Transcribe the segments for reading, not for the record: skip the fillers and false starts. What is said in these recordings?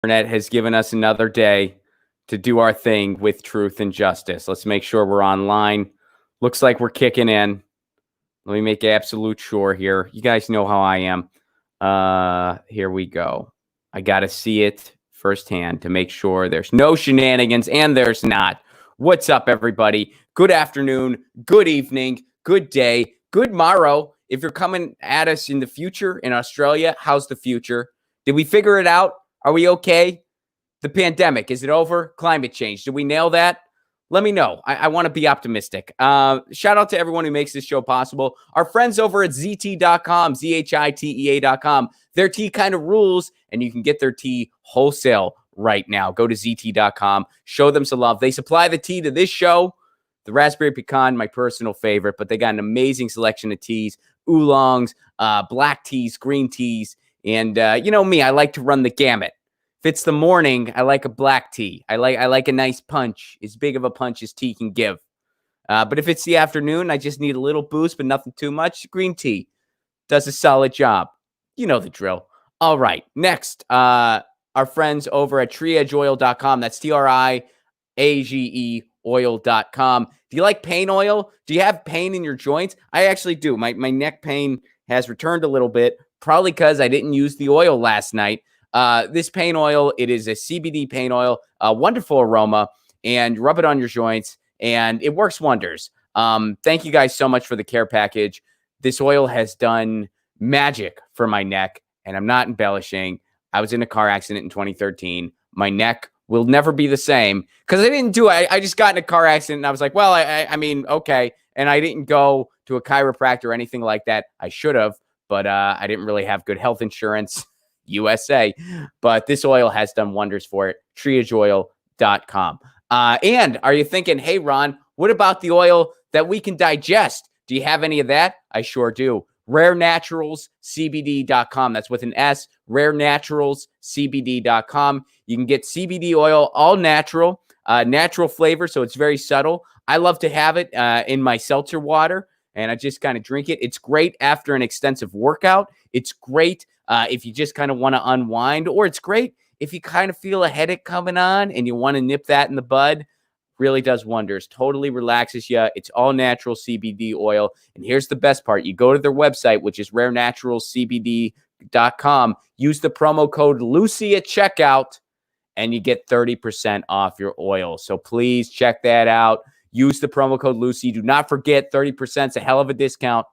Internet has given us another day to do our thing with truth and justice. Let's make sure we're online. Looks like we're kicking in. Let me make absolute sure here. You guys know how I am. Here we go. I got to see it firsthand to make sure there's no shenanigans, and there's not. What's up, everybody? Good afternoon, good evening, good day, good morrow. If you're coming at us in the future in Australia, how's the future? Did we figure it out? Are we okay? The pandemic, is it over? Climate change, did we nail that? Let me know. I want to be optimistic. Shout out to everyone who makes this show possible. Our friends over at ZT.com, ZHITEA.com. Their tea kind of rules, and you can get their tea wholesale right now. Go to ZT.com. Show them some love. They supply the tea to this show. The raspberry pecan, my personal favorite, but they got an amazing selection of teas, oolongs, black teas, green teas, and you know me, I like to run the gamut. If it's the morning, I like a black tea. I like a nice punch, as big of a punch as tea can give. But if it's the afternoon, I just need a little boost, but nothing too much. Green tea does a solid job. You know the drill. All right, next, our friends over at triageoil.com. That's TRIAGE oil.com. Do you like pain oil? Do you have pain in your joints? I actually do. My neck pain has returned a little bit, probably because I didn't use the oil last night. This pain oil, it is a CBD pain oil, a wonderful aroma, and rub it on your joints, and it works wonders. Thank you guys so much for the care package. This oil has done magic for my neck, and I'm not embellishing. I was in a car accident in 2013. My neck will never be the same because I didn't do it. I just got in a car accident, and I was like, well, I mean, okay. And I didn't go to a chiropractor or anything like that. I should have, but I didn't really have good health insurance. USA, but this oil has done wonders for it. triageoil.com. And are you thinking, hey, Ron, what about the oil that we can digest? Do you have any of that? I sure do. RareNaturalsCBD.com. That's with an S. RareNaturalsCBD.com. You can get CBD oil, all natural, natural flavor, so it's very subtle. I love to have it in my seltzer water, and I just kind of drink it. It's great after an extensive workout. It's great if you just kind of want to unwind, or it's great if you kind of feel a headache coming on and you want to nip that in the bud. Really does wonders. Totally relaxes you. It's all natural CBD oil. And here's the best part. You go to their website, which is rarenaturalscbd.com. Use the promo code Lucy at checkout, and you get 30% off your oil. So please check that out. Use the promo code Lucy. Do not forget, 30% is a hell of a discount.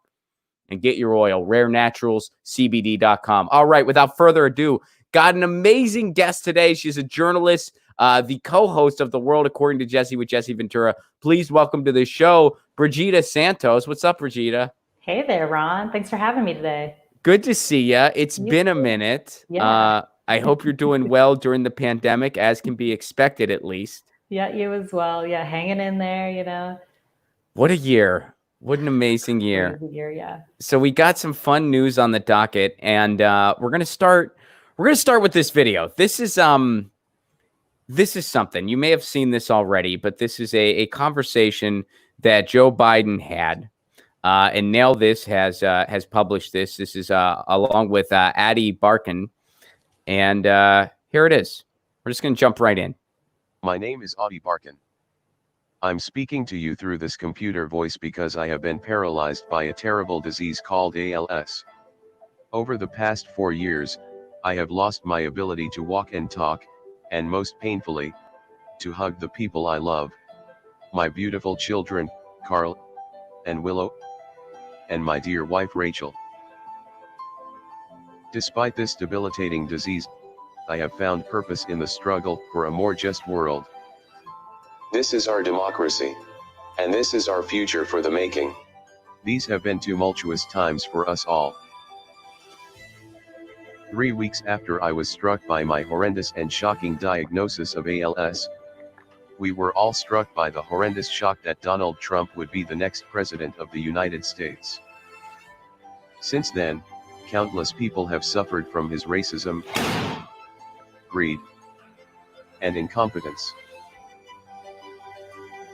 And get your oil, rarenaturalscbd.com. All right, without further ado, got an amazing guest today. She's a journalist, the co-host of The World According to Jesse with Jesse Ventura. Please welcome to the show, Brigida Santos. What's up, Brigida? Hey there, Ron. Thanks for having me today. Good to see you. It's been a minute. Yeah. I hope you're doing well during the pandemic, as can be expected, at least. Yeah, you as well. Yeah, hanging in there, you know. What a year. What an amazing year. Yeah. So we got some fun news on the docket, and we're gonna start with this video. This is something. You may have seen this already, but this is a conversation that Joe Biden had, and Nail This has published this. This is along with Adi Barkan, and here it is. We're just gonna jump right in. My name is Adi Barkan. I'm speaking to you through this computer voice because I have been paralyzed by a terrible disease called ALS. Over the past 4 years, I have lost my ability to walk and talk, and most painfully, to hug the people I love. My beautiful children, Carl and Willow, and my dear wife Rachel. Despite this debilitating disease, I have found purpose in the struggle for a more just world. This is our democracy. And this is our future for the making. These have been tumultuous times for us all. 3 weeks after I was struck by my horrendous and shocking diagnosis of ALS, we were all struck by the horrendous shock that Donald Trump would be the next president of the United States. Since then, countless people have suffered from his racism, greed, and incompetence.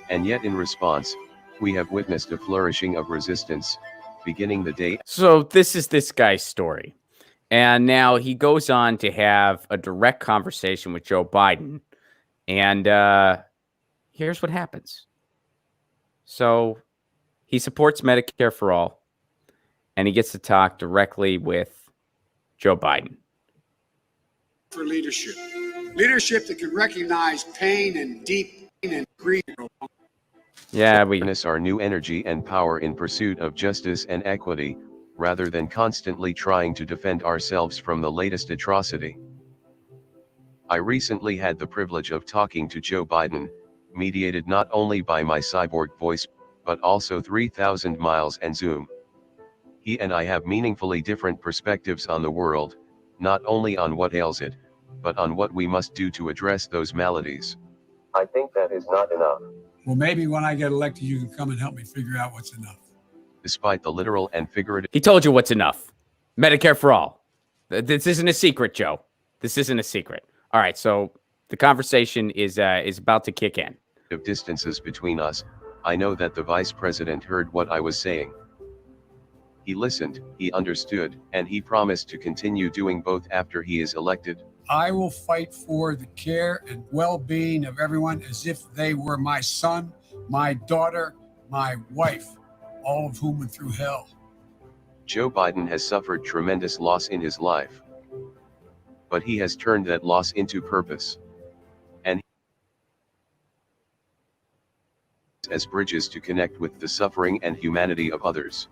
And yet in response, we have witnessed a flourishing of resistance, beginning the day. So this is this guy's story. And now he goes on to have a direct conversation with Joe Biden. And here's what happens. So he supports Medicare for all, and he gets to talk directly with Joe Biden. For leadership. Leadership that can recognize pain and deep pain and grief. Yeah, we Harness our new energy and power in pursuit of justice and equity, rather than constantly trying to defend ourselves from the latest atrocity. I recently had the privilege of talking to Joe Biden, mediated not only by my cyborg voice, but also 3,000 miles and Zoom. He and I have meaningfully different perspectives on the world, not only on what ails it, but on what we must do to address those maladies. I think that is not enough. Well, maybe when I get elected, you can come and help me figure out what's enough. Despite the literal and figurative. He told you what's enough. Medicare for all. This isn't a secret, Joe. This isn't a secret. All right, so the conversation is about to kick in. Of distances between us, I know that the vice president heard what I was saying. He listened, he understood, and he promised to continue doing both after he is elected. I will fight for the care and well-being of everyone as if they were my son, my daughter, my wife, all of whom went through hell. Joe Biden has suffered tremendous loss in his life. But he has turned that loss into purpose. And as bridges to connect with the suffering and humanity of others.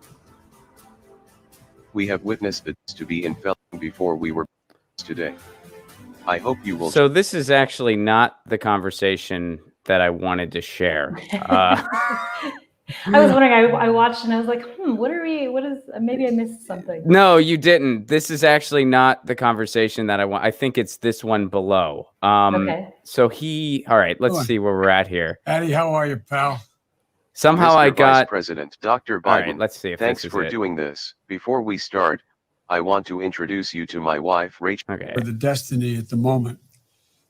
We have witnessed this to be in felon before we were today. I hope you will. So this is actually not the conversation that I wanted to share. I was wondering, I watched and I was like, what is, maybe I missed something. No, you didn't. This is actually not the conversation that I want. I think it's this one below. Okay. So all right, let's Go on. see where we're at here. Addie, how are you, pal? Somehow Mr. I got, Vice President Dr. Biden. all right, let's see if Thanks this is for it. doing this. Before we start, I want to introduce you to my wife, Rachel. Okay. For the destiny at the moment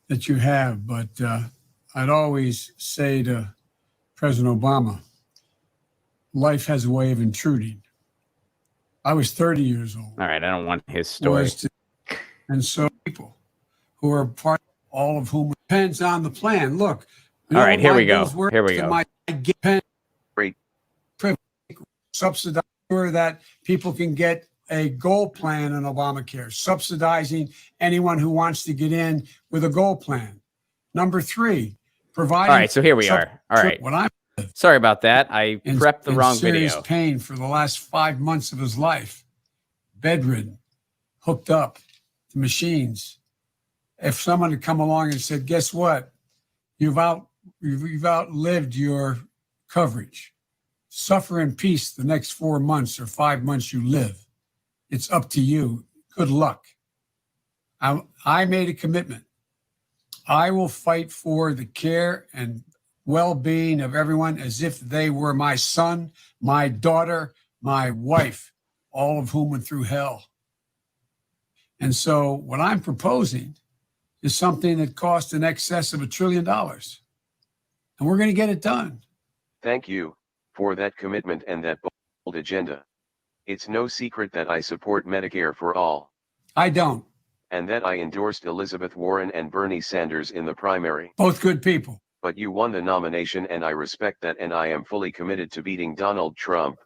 that you have, but I'd always say to President Obama, life has a way of intruding. I was 30 years old. All right, I don't want his story. And so people who are part, all of whom depends on the plan. Look. All right, here we go. Here we go. Great. Subsidize that people can get a gold plan in Obamacare, subsidizing anyone who wants to get in with a gold plan. Number 3, providing. All right, so here we are. All right. What I'm Sorry about that. I prepped the wrong serious video. pain for the last 5 months of his life, bedridden, hooked up to machines. If someone had come along and said, "Guess what? You've outlived your coverage. Suffer in peace the next 4 months or 5 months you live. It's up to you. Good luck." I made a commitment. I will fight for the care and well-being of everyone as if they were my son, my daughter, my wife, all of whom went through hell. And so what I'm proposing is something that costs in excess of $1 trillion. And we're going to get it done. Thank you for that commitment and that bold agenda. It's no secret that I support Medicare for all. I don't. And that I endorsed Elizabeth Warren and Bernie Sanders in the primary. Both good people. But you won the nomination and I respect that, and I am fully committed to beating Donald Trump.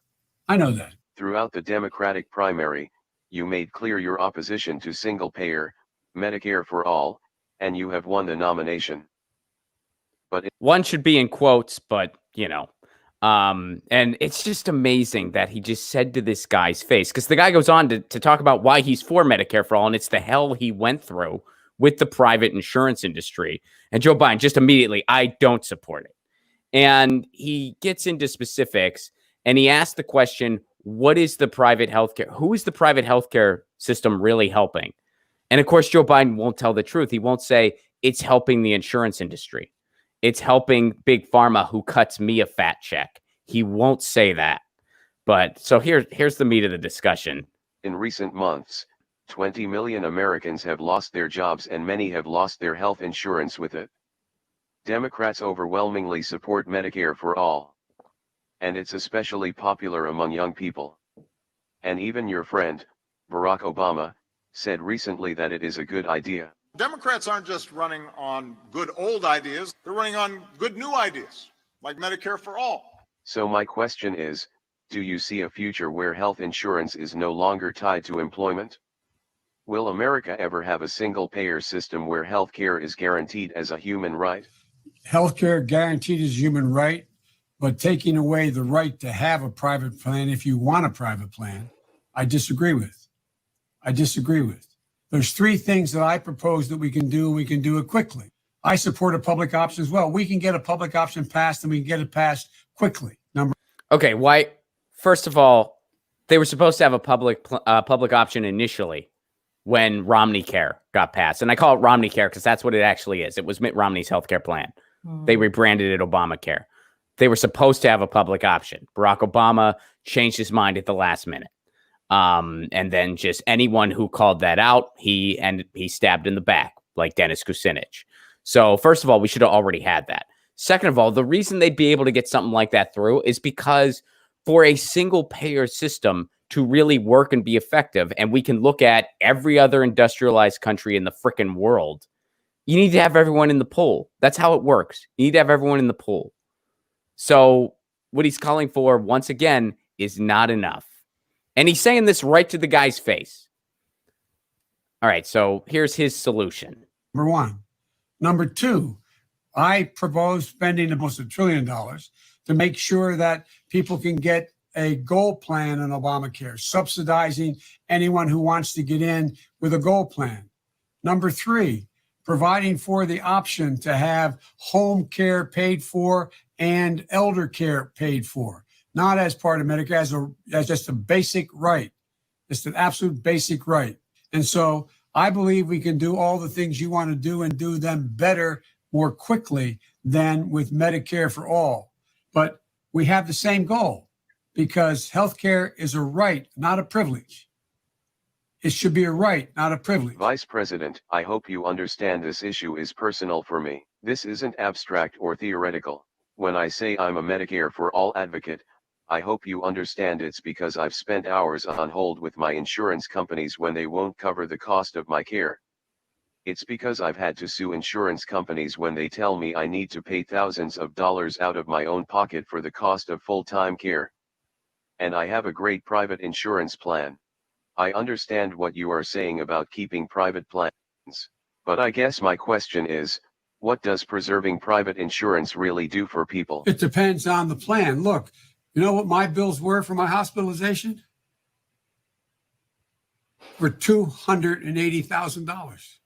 I know that. Throughout the Democratic primary, you made clear your opposition to single-payer, Medicare for all, and you have won the nomination. But One should be in quotes, but and it's just amazing that he just said to this guy's face, because the guy goes on to talk about why he's for Medicare for all, and it's the hell he went through with the private insurance industry. And Joe Biden just immediately, I don't support it. And he gets into specifics, and he asked the question, what is the private healthcare? Who is the private healthcare system really helping? And of course, Joe Biden won't tell the truth. He won't say it's helping the insurance industry. It's helping big pharma who cuts me a fat check. He won't say that. But so here's the meat of the discussion. in recent months, 20 million Americans have lost their jobs and many have lost their health insurance with it. Democrats overwhelmingly support Medicare for all. And it's especially popular among young people. And even your friend, Barack Obama, said recently that it is a good idea. Democrats aren't just running on good old ideas, they're running on good new ideas, like Medicare for all. So my question is, do you see a future where health insurance is no longer tied to employment? Will America ever have a single-payer system where healthcare is guaranteed as a human right? Healthcare guaranteed is a human right, but taking away the right to have a private plan if you want a private plan, I disagree with. I disagree with. There's three things that I propose that we can do. We can do it quickly. I support a public option as well. We can get a public option passed and we can get it passed quickly. Okay, why? First of all, they were supposed to have a public option initially when Romney Care got passed. And I call it Romney Care because that's what it actually is. It was Mitt Romney's healthcare plan. They rebranded it Obamacare. They were supposed to have a public option. Barack Obama changed his mind at the last minute. And then just anyone who called that out, he stabbed in the back like Dennis Kucinich. So first of all, we should have already had that. Second of all, the reason they'd be able to get something like that through is because for a single payer system to really work and be effective, and we can look at every other industrialized country in the frickin' world, you need to have everyone in the pool. That's how it works. You need to have everyone in the pool. So what he's calling for, once again, is not enough. And he's saying this right to the guy's face. All right, so here's his solution. Number one. Number two, I propose spending almost $1 trillion to make sure that people can get a gold plan in Obamacare, subsidizing anyone who wants to get in with a gold plan. Number three, providing for the option to have home care paid for and elder care paid for, not as part of Medicare, as just a basic right. It's an absolute basic right. And so I believe we can do all the things you want to do and do them better, more quickly than with Medicare for all. But we have the same goal because healthcare is a right, not a privilege. It should be a right, not a privilege. Vice President, I hope you understand this issue is personal for me. This isn't abstract or theoretical. When I say I'm a Medicare for all advocate, I hope you understand it's because I've spent hours on hold with my insurance companies when they won't cover the cost of my care. It's because I've had to sue insurance companies when they tell me I need to pay thousands of dollars out of my own pocket for the cost of full-time care. And I have a great private insurance plan. I understand what you are saying about keeping private plans. But I guess my question is, what does preserving private insurance really do for people? It depends on the plan. Look, you know what my bills were for my hospitalization? For $280,000.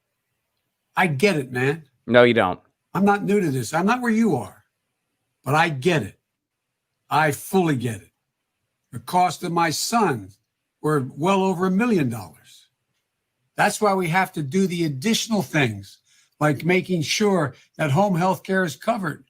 I get it, man. No, you don't. I'm not new to this. I'm not where you are, but I get it. I fully get it. The cost of my son were well over $1 million. That's why we have to do the additional things, like making sure that home health care is covered.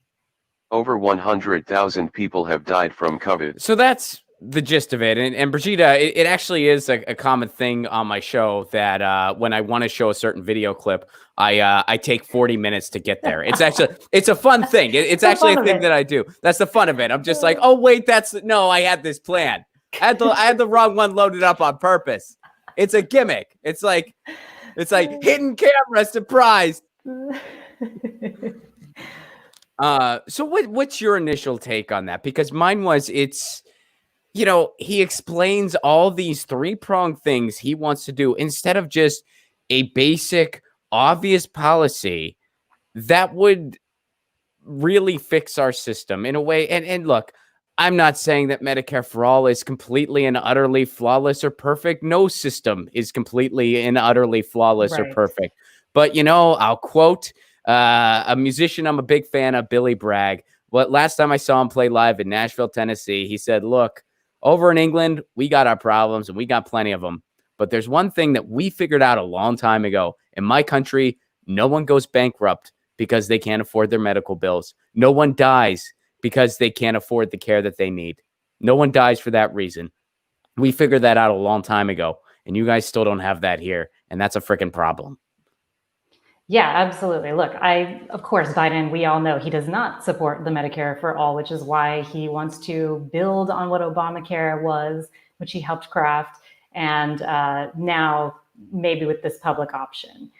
Over 100,000 people have died from COVID. So that's the gist of it. And Brigida, it actually is a common thing on my show that when I want to show a certain video clip, I take 40 minutes to get there. It's actually, it's a fun thing. It's actually a thing that I do. That's the fun of it. I'm just like, oh, wait, no, I had this plan. I had the wrong one loaded up on purpose. It's a gimmick. It's like hidden camera surprise. So what's your initial take on that? Because mine was, he explains all these three-pronged things he wants to do instead of just a basic, obvious policy that would really fix our system in a way. And look, I'm not saying that Medicare for all is completely and utterly flawless or perfect. No system is completely and utterly flawless or perfect. But, I'll quote a musician I'm a big fan of, Billy Bragg. Last time I saw him play live in Nashville, Tennessee, he said, look, over in England, we got our problems and we got plenty of them. But there's one thing that we figured out a long time ago. In my country, no one goes bankrupt because they can't afford their medical bills. No one dies because they can't afford the care that they need. No one dies for that reason. We figured that out a long time ago, and you guys still don't have that here, and that's a freaking problem. Yeah, absolutely. Look, of course, Biden, we all know he does not support the Medicare for all, which is why he wants to build on what Obamacare was, which he helped craft. And now maybe with this public option.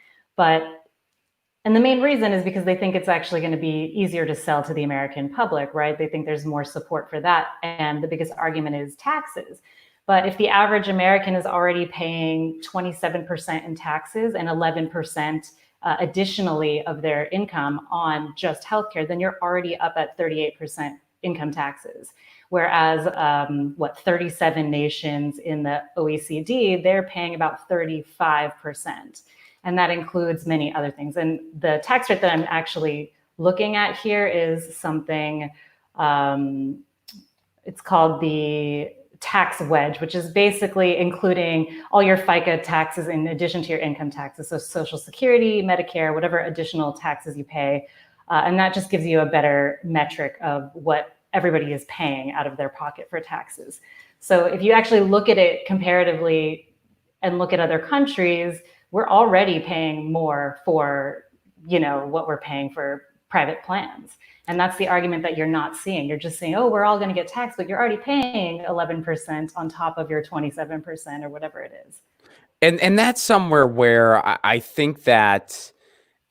And the main reason is because they think it's actually going to be easier to sell to the American public, right? They think there's more support for that. And the biggest argument is taxes. But if the average American is already paying 27% in taxes and 11% additionally of their income on just healthcare, then you're already up at 38% income taxes. Whereas 37 nations in the OECD, they're paying about 35%. And that includes many other things. And the tax rate that I'm actually looking at here is something, it's called the tax wedge, which is basically including all your FICA taxes in addition to your income taxes. So Social Security, Medicare, whatever additional taxes you pay. And that just gives you a better metric of what everybody is paying out of their pocket for taxes. So if you actually look at it comparatively and look at other countries, we're already paying more for, what we're paying for private plans. And that's the argument that you're not seeing. You're just saying, oh, we're all going to get taxed, but you're already paying 11% on top of your 27% or whatever it is. And that's somewhere where I think that,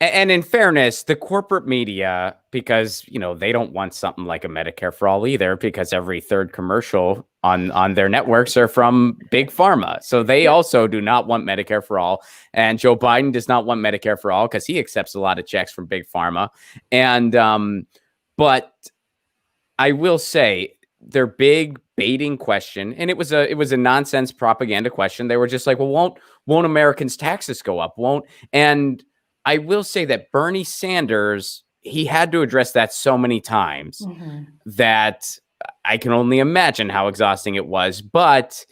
and in fairness, the corporate media, because, they don't want something like a Medicare for all either, because every third commercial on their networks are from big pharma. So they also do not want Medicare for all. And Joe Biden does not want Medicare for all because he accepts a lot of checks from big pharma. And, but I will say their big baiting question, and it was a nonsense propaganda question. They were just like, well, won't Americans' taxes go up? And I will say that Bernie Sanders, he had to address that so many times that I can only imagine how exhausting it was. But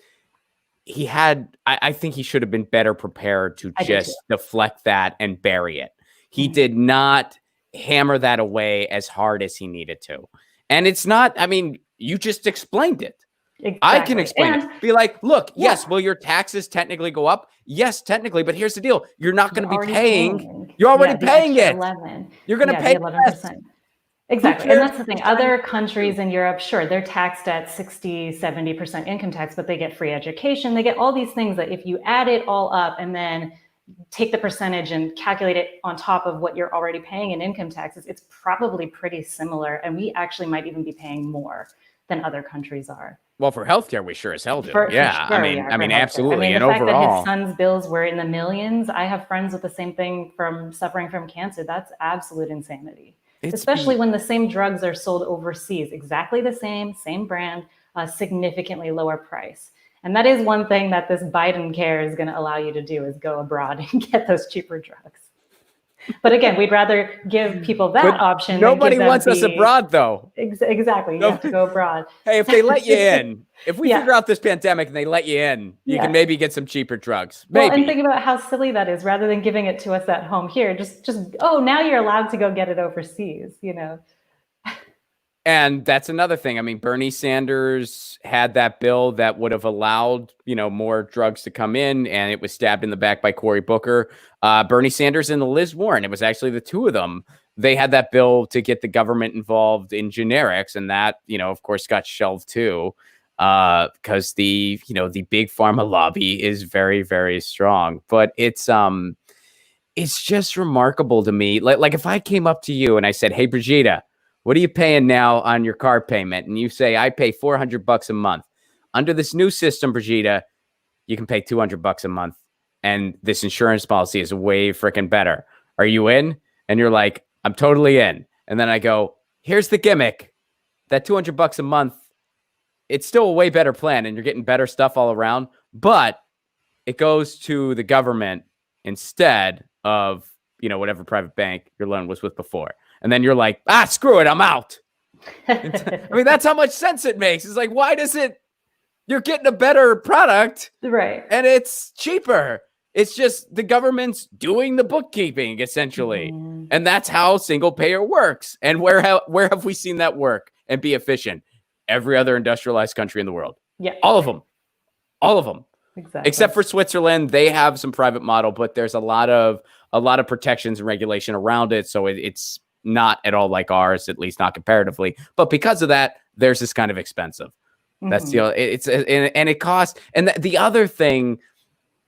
I think he should have been better prepared to just deflect that and bury it. He did not hammer that away as hard as he needed to. And it's not, you just explained it. Exactly. I can explain it. Be like, look, yes, will your taxes technically go up? Yes, technically, but here's the deal. You're not going to be paying. You're already paying it. 11. You're going to pay 11%. Exactly. And that's the thing. Other countries in Europe, sure, they're taxed at 60, 70% income tax, but they get free education. They get all these things that if you add it all up and then take the percentage and calculate it on top of what you're already paying in income taxes, it's probably pretty similar. And we actually might even be paying more than other countries are. Well, for healthcare, we sure as hell do. For Sure absolutely. absolutely. The And fact overall, that his son's bills were in the millions, I have friends with the same thing from suffering from cancer. That's absolute insanity. Especially when the same drugs are sold overseas, exactly the same brand, significantly lower price. And that is one thing that this Biden care is going to allow you to do, is go abroad and get those cheaper drugs. But again, we'd rather give people that option. Nobody wants us abroad, though. Exactly. You have to go abroad. Hey, if they let you in, if we figure out this pandemic and they let you in, you can maybe get some cheaper drugs. Maybe. Well, and think about how silly that is. Rather than giving it to us at home here, just now you're allowed to go get it overseas, And that's another thing. Bernie Sanders had that bill that would have allowed, more drugs to come in, and it was stabbed in the back by Cory Booker. Bernie Sanders and Liz Warren, it was actually the two of them. They had that bill to get the government involved in generics, and that, of course, got shelved too, because the big pharma lobby is very, very strong. But it's just remarkable to me. Like if I came up to you and I said, "Hey, Brigida, what are you paying now on your car payment?" And you say, "I pay $400 a month." Under this new system, Brigida, you can pay $200 a month. And this insurance policy is way freaking better. Are you in? And you're like, "I'm totally in." And then I go, "Here's the gimmick. That $200 a month, it's still a way better plan and you're getting better stuff all around, but it goes to the government instead of, whatever private bank your loan was with before." And then you're like, screw it, I'm out. That's how much sense it makes. It's like, why does it? You're getting a better product, right? And it's cheaper. It's just the government's doing the bookkeeping, essentially. And that's how single payer works. And where have we seen that work and be efficient? Every other industrialized country in the world. Yeah. All of them. Exactly. Except for Switzerland, they have some private model, but there's a lot of protections and regulation around it. So it's not at all like ours, at least not comparatively. But because of that, there's this kind of expensive. That's and it costs. And the other thing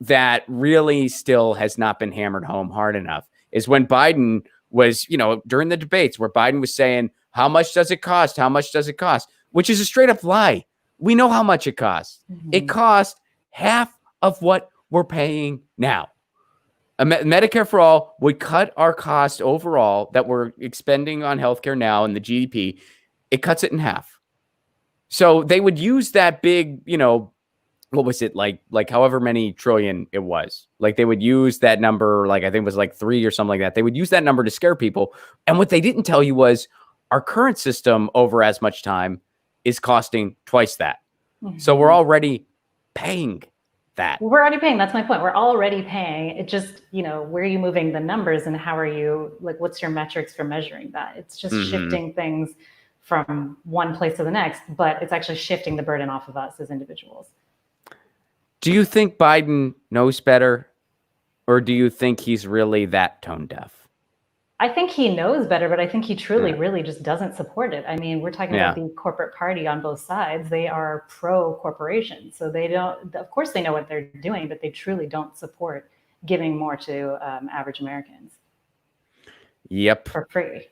that really still has not been hammered home hard enough is when Biden was, during the debates where Biden was saying, how much does it cost? How much does it cost? Which is a straight up lie. We know how much it costs. It cost half of what we're paying now. Medicare for All would cut our cost overall that we're expending on healthcare now and the GDP. It cuts it in half. So they would use that big, what was it, like however many trillion it was. Like they would use that number, like I think it was like 3 or something like that. They would use that number to scare people. And what they didn't tell you was our current system over as much time is costing twice that. So we're already paying that. We're already paying. That's my point. We're already paying. It just, where are you moving the numbers and how are you, like, what's your metrics for measuring that? It's just shifting things from one place to the next, but it's actually shifting the burden off of us as individuals. Do you think Biden knows better, or do you think he's really that tone deaf? I think he knows better, but I think he truly, really just doesn't support it. I mean, we're talking about the corporate party on both sides. They are pro-corporation. So they don't, of course they know what they're doing, but they truly don't support giving more to average Americans. Yep. For free.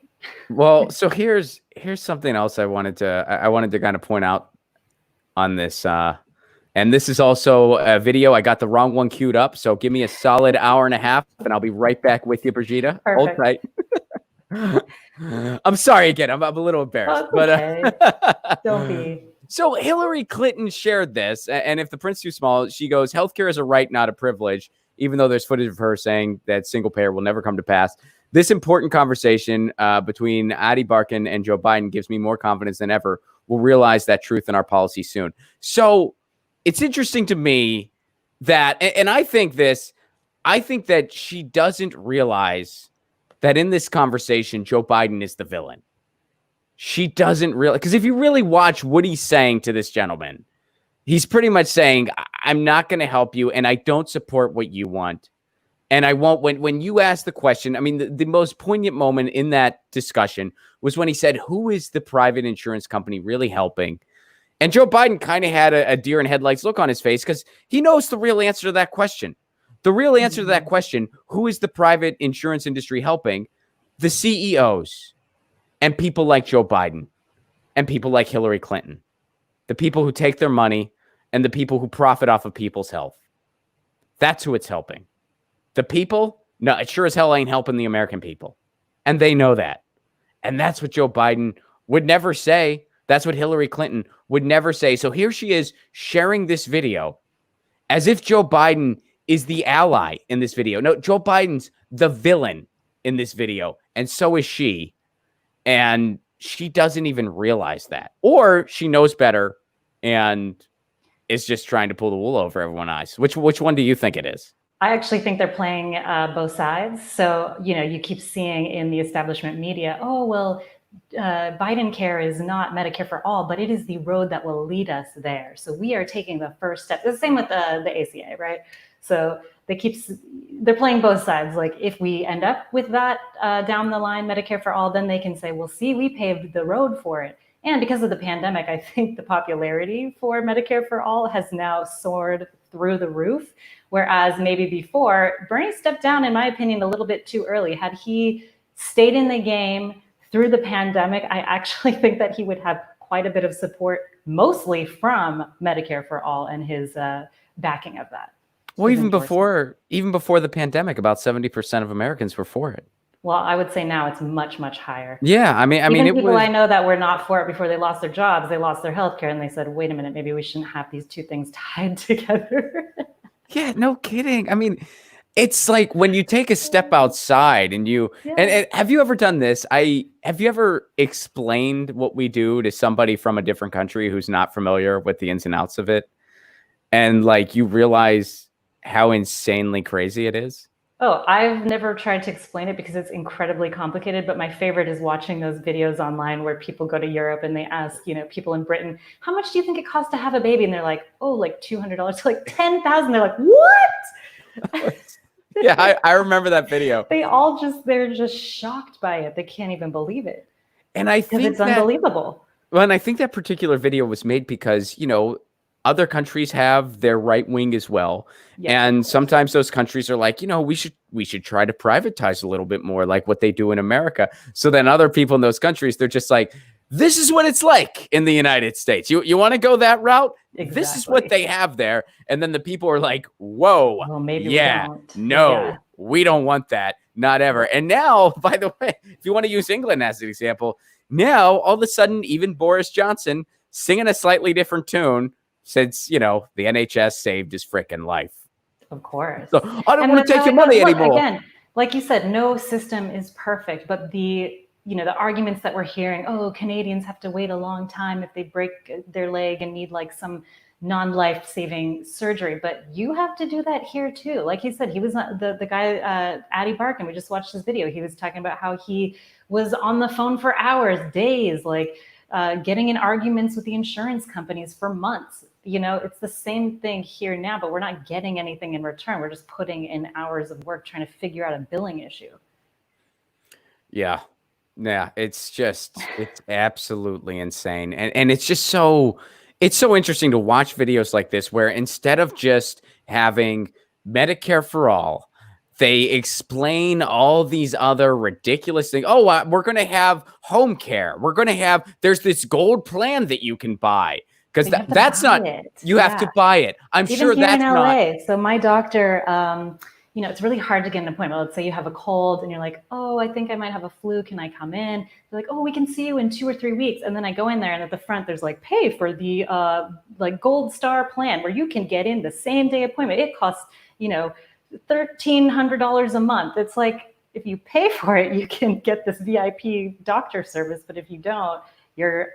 Well, so here's something else I wanted to kind of point out on this. And this is also a video. I got the wrong one queued up. So give me a solid hour and a half and I'll be right back with you, Brigida. Hold tight. I'm sorry again. I'm a little embarrassed. Oh, okay. Don't be. So Hillary Clinton shared this. And if the print's too small, she goes, healthcare is a right, not a privilege, even though there's footage of her saying that single payer will never come to pass. This important conversation between Adi Barkan and Joe Biden gives me more confidence than ever. We'll realize that truth in our policy soon. So it's interesting to me that, and I think that she doesn't realize that in this conversation, Joe Biden is the villain. She doesn't realize, because if you really watch what he's saying to this gentleman, he's pretty much saying, I'm not going to help you and I don't support what you want. And I won't, when you ask the question, I mean, the most poignant moment in that discussion was when he said, who is the private insurance company really helping? And Joe Biden kind of had a deer in headlights look on his face because he knows the real answer to that question. The real answer to that question, who is the private insurance industry helping? The CEOs and people like Joe Biden and people like Hillary Clinton, the people who take their money and the people who profit off of people's health. That's who it's helping. The people, no, it sure as hell ain't helping the American people. And they know that. And that's what Joe Biden would never say. That's what Hillary Clinton would never say. So here she is sharing this video as if Joe Biden is the ally in this video. No, Joe Biden's the villain in this video. And so is she. And she doesn't even realize that. Or she knows better and is just trying to pull the wool over everyone's eyes. Which one do you think it is? I actually think they're playing both sides. So, you keep seeing in the establishment media, oh, well, Biden care is not Medicare for all, but it is the road that will lead us there. So we are taking the first step. The same with the ACA, right? So they're playing both sides. Like if we end up with that down the line, Medicare for all, then they can say, well, see, we paved the road for it. And because of the pandemic, I think the popularity for Medicare for all has now soared through the roof. Whereas maybe before, Bernie stepped down, in my opinion, a little bit too early. Had he stayed in the game through the pandemic, I actually think that he would have quite a bit of support, mostly from Medicare for all and his backing of that. Well, even before the pandemic, about 70% of Americans were for it. Well, I would say now it's much, much higher. Yeah, I mean, it people was... I know that were not for it before they lost their jobs, they lost their healthcare, and they said, "Wait a minute, maybe we shouldn't have these two things tied together." Yeah, no kidding. I mean, it's like when you take a step outside and you and have you ever done this? Have you ever explained what we do to somebody from a different country who's not familiar with the ins and outs of it, and like you realize how insanely crazy it is? Oh, I've never tried to explain it because it's incredibly complicated, but my favorite is watching those videos online where people go to Europe and they ask, people in Britain, how much do you think it costs to have a baby? And they're like, oh, like $200, like $10,000. They're like, what? Yeah, I remember that video. They're just shocked by it. They can't even believe it. And I think it's unbelievable. Well, and I think that particular video was made because, other countries have their right wing as well. Yes, And sometimes those countries are like, we should try to privatize a little bit more like what they do in America. So then other people in those countries, they're just like, this is what it's like in the United States. You want to go that route? Exactly. This is what they have there. And then the people are like, whoa, well, maybe yeah, we don't. no, Yeah. we don't want that. Not ever. And now, by the way, if you want to use England as an example, now all of a sudden, even Boris Johnson singing a slightly different tune since, the NHS saved his freaking life. Of course. So I don't want to take your money anymore. Again, like you said, no system is perfect, but the arguments that we're hearing, oh, Canadians have to wait a long time if they break their leg and need like some non-life-saving surgery, but you have to do that here too. Like he said, he was not the guy, Addy Barkin, we just watched his video. He was talking about how he was on the phone for hours, days, like getting in arguments with the insurance companies for months. It's the same thing here now, but we're not getting anything in return. We're just putting in hours of work trying to figure out a billing issue. Yeah. Yeah. It's absolutely insane. And it's just so interesting to watch videos like this, where instead of just having Medicare for all, they explain all these other ridiculous things. Oh, we're going to have home care. There's this gold plan that you can buy. Because that's not, you have to buy it. I'm sure that's in LA. not. So my doctor, it's really hard to get an appointment. Let's say you have a cold and you're like, oh, I think I might have a flu. Can I come in? They're like, oh, we can see you in 2 or 3 weeks. And then I go in there and at the front, there's like, pay for the gold star plan where you can get in the same day appointment. It costs, $1,300 a month. It's like, if you pay for it, you can get this VIP doctor service. But if you don't, you're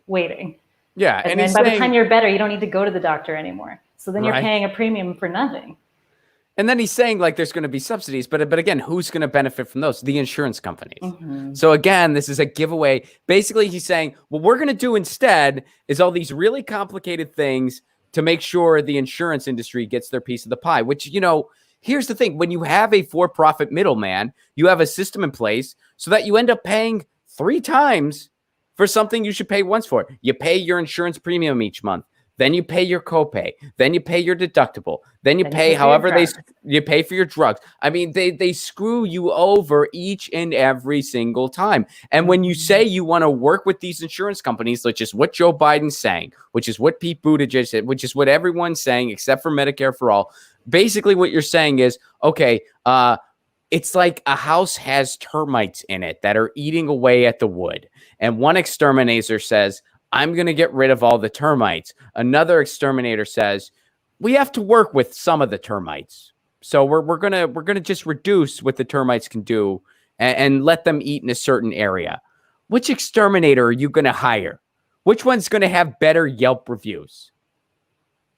waiting. Yeah. And then by the time you're better, you don't need to go to the doctor anymore. So then you're paying a premium for nothing. And then he's saying like there's going to be subsidies, but again, who's going to benefit from those? The insurance companies. Mm-hmm. So again, this is a giveaway. Basically, he's saying what we're going to do instead is all these really complicated things to make sure the insurance industry gets their piece of the pie, which, here's the thing. When you have a for-profit middleman, you have a system in place so that you end up paying 3 times for something you should pay once for. You pay your insurance premium each month. Then you pay your copay. Then you pay your deductible. Then you pay however you pay for your drugs. I mean, they screw you over each and every single time. And when you say you want to work with these insurance companies, which is what Joe Biden's saying, which is what Pete Buttigieg said, which is what everyone's saying except for Medicare for all, basically what you're saying is, okay, it's like a house has termites in it that are eating away at the wood. And one exterminator says, I'm going to get rid of all the termites. Another exterminator says, we have to work with some of the termites. So we're going to just reduce what the termites can do and let them eat in a certain area. Which exterminator are you going to hire? Which one's going to have better Yelp reviews?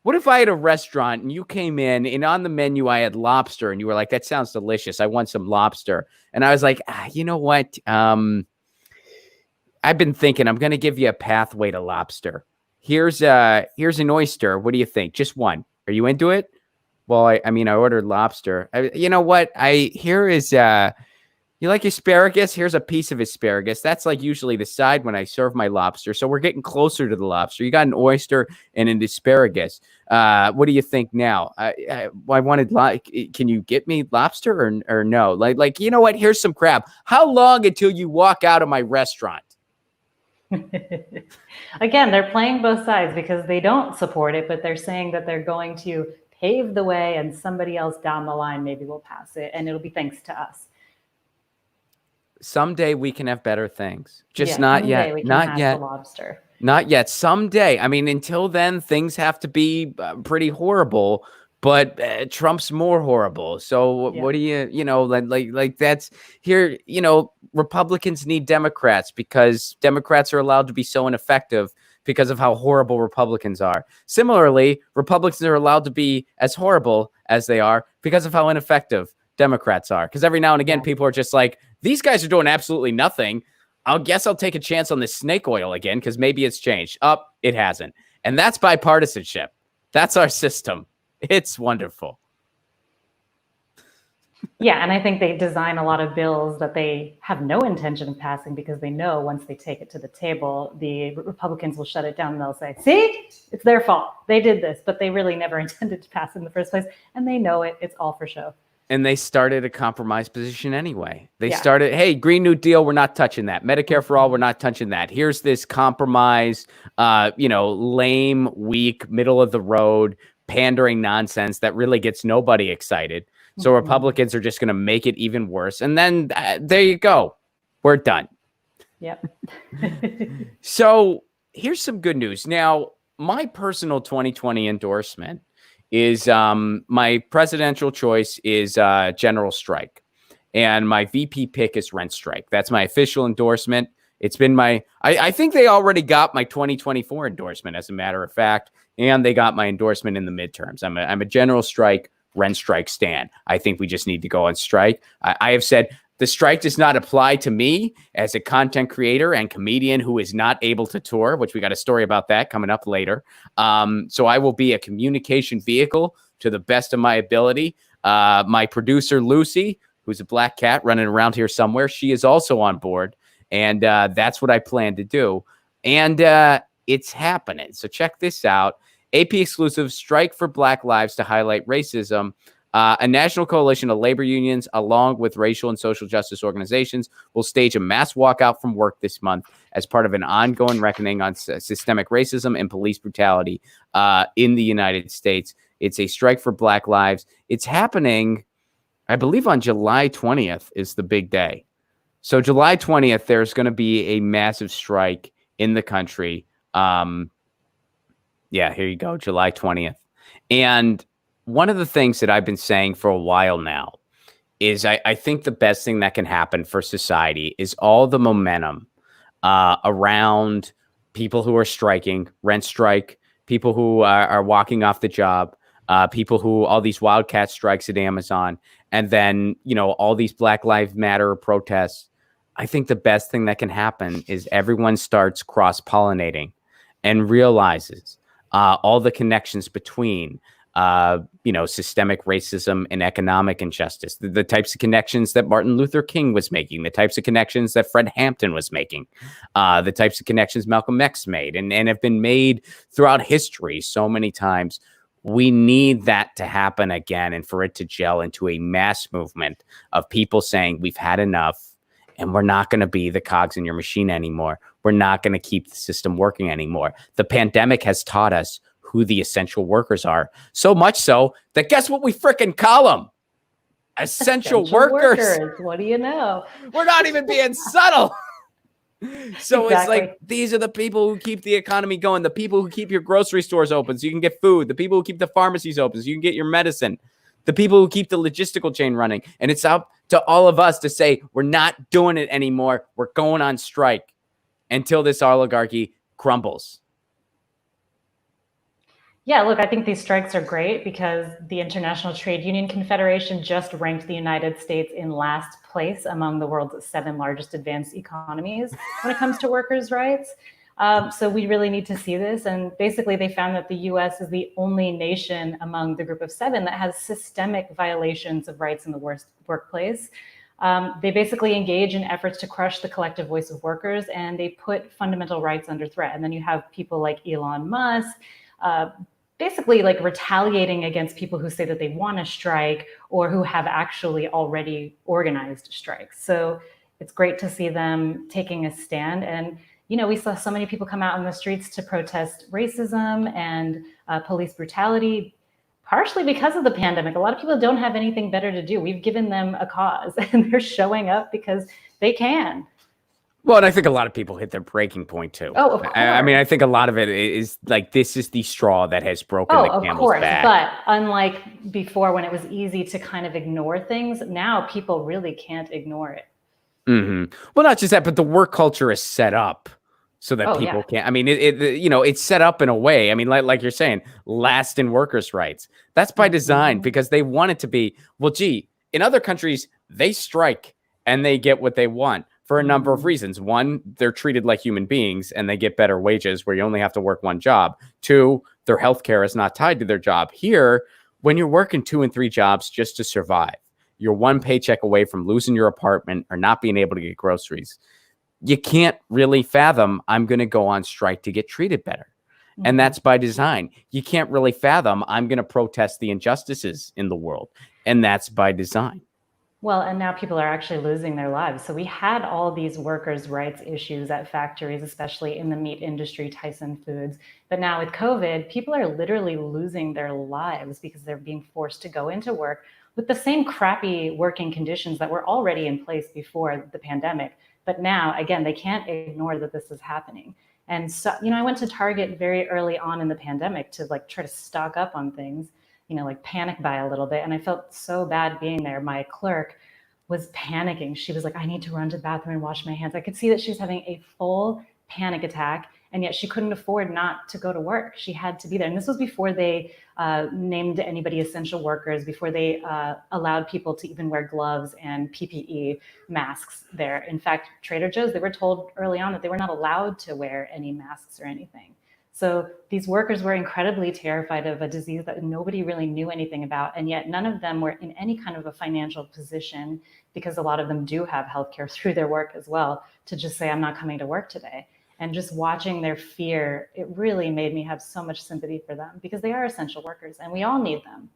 What if I had a restaurant and you came in and on the menu I had lobster and you were like, that sounds delicious. I want some lobster. And I was like, you know what? I've been thinking I'm going to give you a pathway to lobster. Here's an oyster. What do you think? Just one. Are you into it? Well, I ordered lobster. You know what? You like asparagus? Here's a piece of asparagus. That's like usually the side when I serve my lobster. So we're getting closer to the lobster. You got an oyster and an asparagus. What do you think now? I wanted, can you get me lobster or no? Like, you know what? Here's some crab. How long until you walk out of my restaurant? Again, they're playing both sides because they don't support it, but they're saying that they're going to pave the way and somebody else down the line maybe will pass it and it'll be thanks to us. Someday we can have better things. Just not yet. Not yet. Lobster. Not yet. Someday. I mean, until then, things have to be pretty horrible. But Trump's more horrible. So what do like that's here, Republicans need Democrats because Democrats are allowed to be so ineffective because of how horrible Republicans are. Similarly, Republicans are allowed to be as horrible as they are because of how ineffective Democrats are. Because every now and again, people are just like, these guys are doing absolutely nothing. I'll take a chance on this snake oil again because maybe it's changed. It hasn't. And that's bipartisanship. That's our system. It's wonderful. Yeah, and I think they design a lot of bills that they have no intention of passing because they know once they take it to the table, the Republicans will shut it down and they'll say, see, it's their fault. They did this, but they really never intended to pass in the first place. And they know it. It's all for show. And they started a compromise position anyway. They Yeah. started, hey, Green New Deal, we're not touching that. Medicare for all, we're not touching that. Here's this compromise, lame, weak, middle of the road, pandering nonsense that really gets nobody excited. So Republicans are just going to make it even worse. And then there you go. We're done. Yep. So here's some good news. Now, my personal 2020 endorsement is my presidential choice is general strike. And my VP pick is rent strike. That's my official endorsement. It's been I think they already got my 2024 endorsement, as a matter of fact. And they got my endorsement in the midterms. I'm a general strike, rent strike stan. I think we just need to go on strike. I have said the strike does not apply to me as a content creator and comedian who is not able to tour, which we got a story about that coming up later. So I will be a communication vehicle to the best of my ability. My producer, Lucy, who's a black cat running around here somewhere, she is also on board. And that's what I plan to do. And it's happening. So check this out. AP exclusive strike for Black Lives to highlight racism. A national coalition of labor unions, along with racial and social justice organizations, will stage a mass walkout from work this month as part of an ongoing reckoning on systemic racism and police brutality in the United States. It's a strike for Black Lives. It's happening, I believe, on July 20th is the big day. So July 20th, there's going to be a massive strike in the country. Yeah, here you go, July 20th. And one of the things that I've been saying for a while now is I think the best thing that can happen for society is all the momentum around people who are striking, rent strike, people who are walking off the job, people who, all these wildcat strikes at Amazon, and then, all these Black Lives Matter protests. I think the best thing that can happen is everyone starts cross-pollinating and realizes all the connections between systemic racism and economic injustice, the types of connections that Martin Luther King was making, the types of connections that Fred Hampton was making, the types of connections Malcolm X made and have been made throughout history so many times. We need that to happen again, and for it to gel into a mass movement of people saying we've had enough and we're not going to be the cogs in your machine anymore. We're not going to keep the system working anymore. The pandemic has taught us who the essential workers are. So much so that guess what we frickin' call them? Essential workers. What do you know? We're not even being subtle. So Exactly. It's like, these are the people who keep the economy going, the people who keep your grocery stores open so you can get food, the people who keep the pharmacies open so you can get your medicine, the people who keep the logistical chain running. And it's up to all of us to say, we're not doing it anymore. We're going on strike until this oligarchy crumbles. Yeah, look, I think these strikes are great because the International Trade Union Confederation just ranked the United States in last place among the world's 7 largest advanced economies when it comes to workers' rights. So we really need to see this. And basically, they found that the US is the only nation among the group of 7 that has systemic violations of rights in the workplace. They basically engage in efforts to crush the collective voice of workers, and they put fundamental rights under threat. And then you have people like Elon Musk, basically like retaliating against people who say that they want to strike or who have actually already organized strikes. So it's great to see them taking a stand. And, we saw so many people come out in the streets to protest racism and police brutality, partially because of the pandemic. A lot of people don't have anything better to do. We've given them a cause and they're showing up because they can. Well, and I think a lot of people hit their breaking point too. Oh, of course. I mean, I think a lot of it is like, this is the straw that has broken the camel's back. But unlike before when it was easy to kind of ignore things, now people really can't ignore it. Mm-hmm. Well, not just that, but the work culture is set up so that people can't. I mean, it's set up in a way. I mean, like you're saying, last in workers' rights. That's by design because they want it to be, well, gee, in other countries, they strike and they get what they want. For a number of reasons. One, they're treated like human beings and they get better wages where you only have to work one job. 2, their healthcare is not tied to their job. Here, when you're working 2 and 3 jobs just to survive, you're one paycheck away from losing your apartment or not being able to get groceries. You can't really fathom, I'm going to go on strike to get treated better. And that's by design. You can't really fathom, I'm going to protest the injustices in the world. And that's by design. Well, and now people are actually losing their lives. So we had all these workers' rights issues at factories, especially in the meat industry, Tyson Foods. But now with COVID, people are literally losing their lives because they're being forced to go into work with the same crappy working conditions that were already in place before the pandemic. But now, again, they can't ignore that this is happening. And so, I went to Target very early on in the pandemic to try to stock up on things, panic buy a little bit. And I felt so bad being there. My clerk was panicking. She was like, I need to run to the bathroom and wash my hands. I could see that she was having a full panic attack, and yet she couldn't afford not to go to work. She had to be there. And this was before they named anybody essential workers, before they allowed people to even wear gloves and PPE masks there. In fact, Trader Joe's, they were told early on that they were not allowed to wear any masks or anything. So these workers were incredibly terrified of a disease that nobody really knew anything about. And yet none of them were in any kind of a financial position, because a lot of them do have healthcare through their work as well, to just say, I'm not coming to work today. And just watching their fear, it really made me have so much sympathy for them, because they are essential workers and we all need them.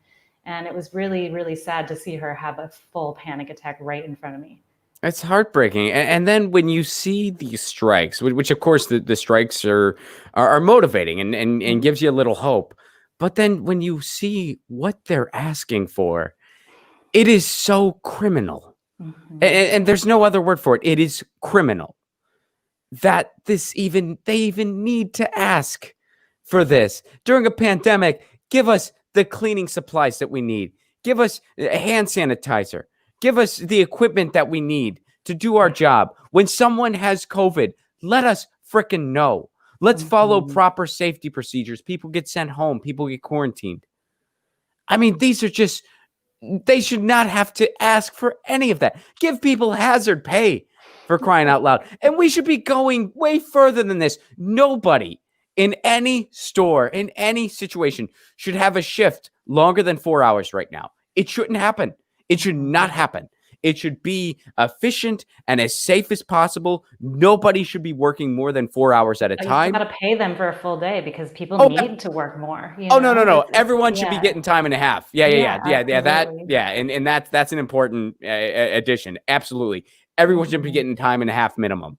And it was really, really sad to see her have a full panic attack right in front of me. It's heartbreaking. And then when you see these strikes, which of course the strikes are motivating and gives you a little hope. But then when you see what they're asking for, it is so criminal. And there's no other word for it. It is criminal that they even need to ask for this during a pandemic. Give us the cleaning supplies that we need. Give us hand sanitizer. Give us the equipment that we need to do our job. When someone has COVID, let us frickin' know. Let's follow proper safety procedures. People get sent home. People get quarantined. I mean, these are just, they should not have to ask for any of that. Give people hazard pay, for crying out loud. And we should be going way further than this. Nobody in any store, in any situation, should have a shift longer than 4 hours right now. It shouldn't happen. It should not happen. It should be efficient and as safe as possible. Nobody should be working more than 4 hours at a time. You got to pay them for a full day because people need to work more. No. Everyone should be getting time and a half. Yeah. And that's an important addition. Absolutely. Everyone should be getting time and a half minimum.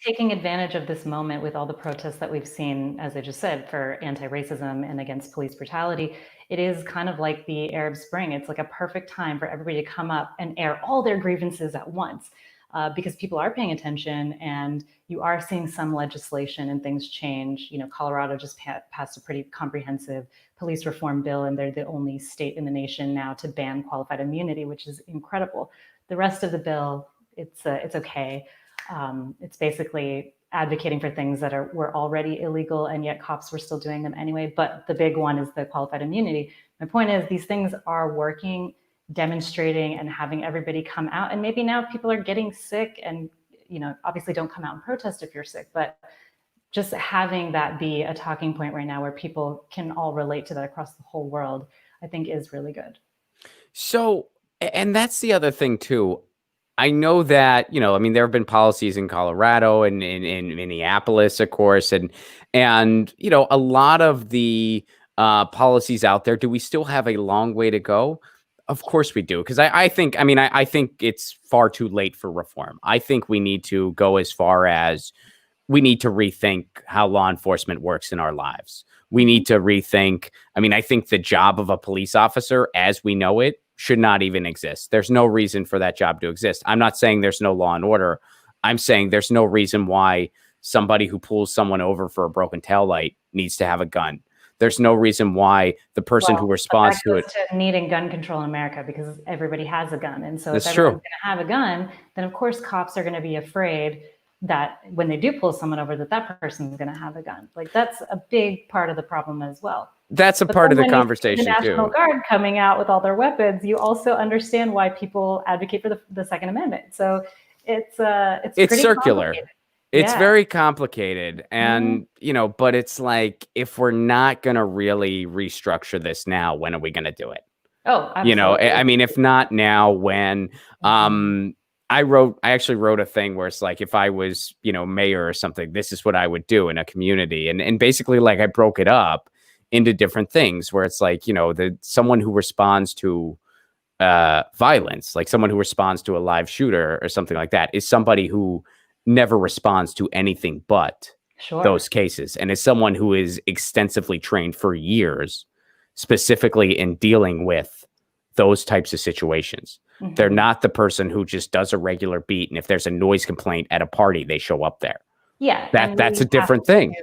Taking advantage of this moment with all the protests that we've seen, as I just said, for anti-racism and against police brutality, it is kind of like the Arab Spring. It's like a perfect time for everybody to come up and air all their grievances at once, because people are paying attention and you are seeing some legislation and things change. Colorado just passed a pretty comprehensive police reform bill, and they're the only state in the nation now to ban qualified immunity, which is incredible. The rest of the bill, it's okay. It's basically advocating for things that were already illegal, and yet cops were still doing them anyway. But the big one is the qualified immunity. My point is, these things are working, demonstrating and having everybody come out. And maybe now people are getting sick, and obviously don't come out and protest if you're sick, but just having that be a talking point right now where people can all relate to that across the whole world, I think is really good. So, and that's the other thing too. I know that, there have been policies in Colorado and in Minneapolis, of course, and a lot of the policies out there. Do we still have a long way to go? Of course we do, because I think it's far too late for reform. I think we need to go as far as we need to rethink how law enforcement works in our lives. We need to rethink. I think the job of a police officer, as we know it, should not even exist. There's no reason for that job to exist. I'm not saying there's no law and order. I'm saying there's no reason why somebody who pulls someone over for a broken taillight needs to have a gun. There's no reason why the person who responds to it. To needing gun control in America, because everybody has a gun. And so if everyone's going to have a gun, then of course cops are going to be afraid that when they do pull someone over, that person's going to have a gun. That's a big part of the problem as well. That's a part of the conversation too. The National Guard coming out with all their weapons, you also understand why people advocate for the Second Amendment. So it's circular. It's very complicated. And, but it's like, if we're not going to really restructure this now, when are we going to do it? Oh, You know, absolutely. I mean, if not now, when? I actually wrote a thing where it's like, if I was, you know, mayor or something, this is what I would do in a community. And basically, like, I broke it up into different things where it's like, you know, someone who responds to violence, like someone who responds to a live shooter or something like that, is somebody who never responds to anything but Sure. those cases, and is someone who is extensively trained for years specifically in dealing with those types of situations. They're not the person who just does a regular beat, and if there's a noise complaint at a party, they show up there. Yeah. That's a different thing.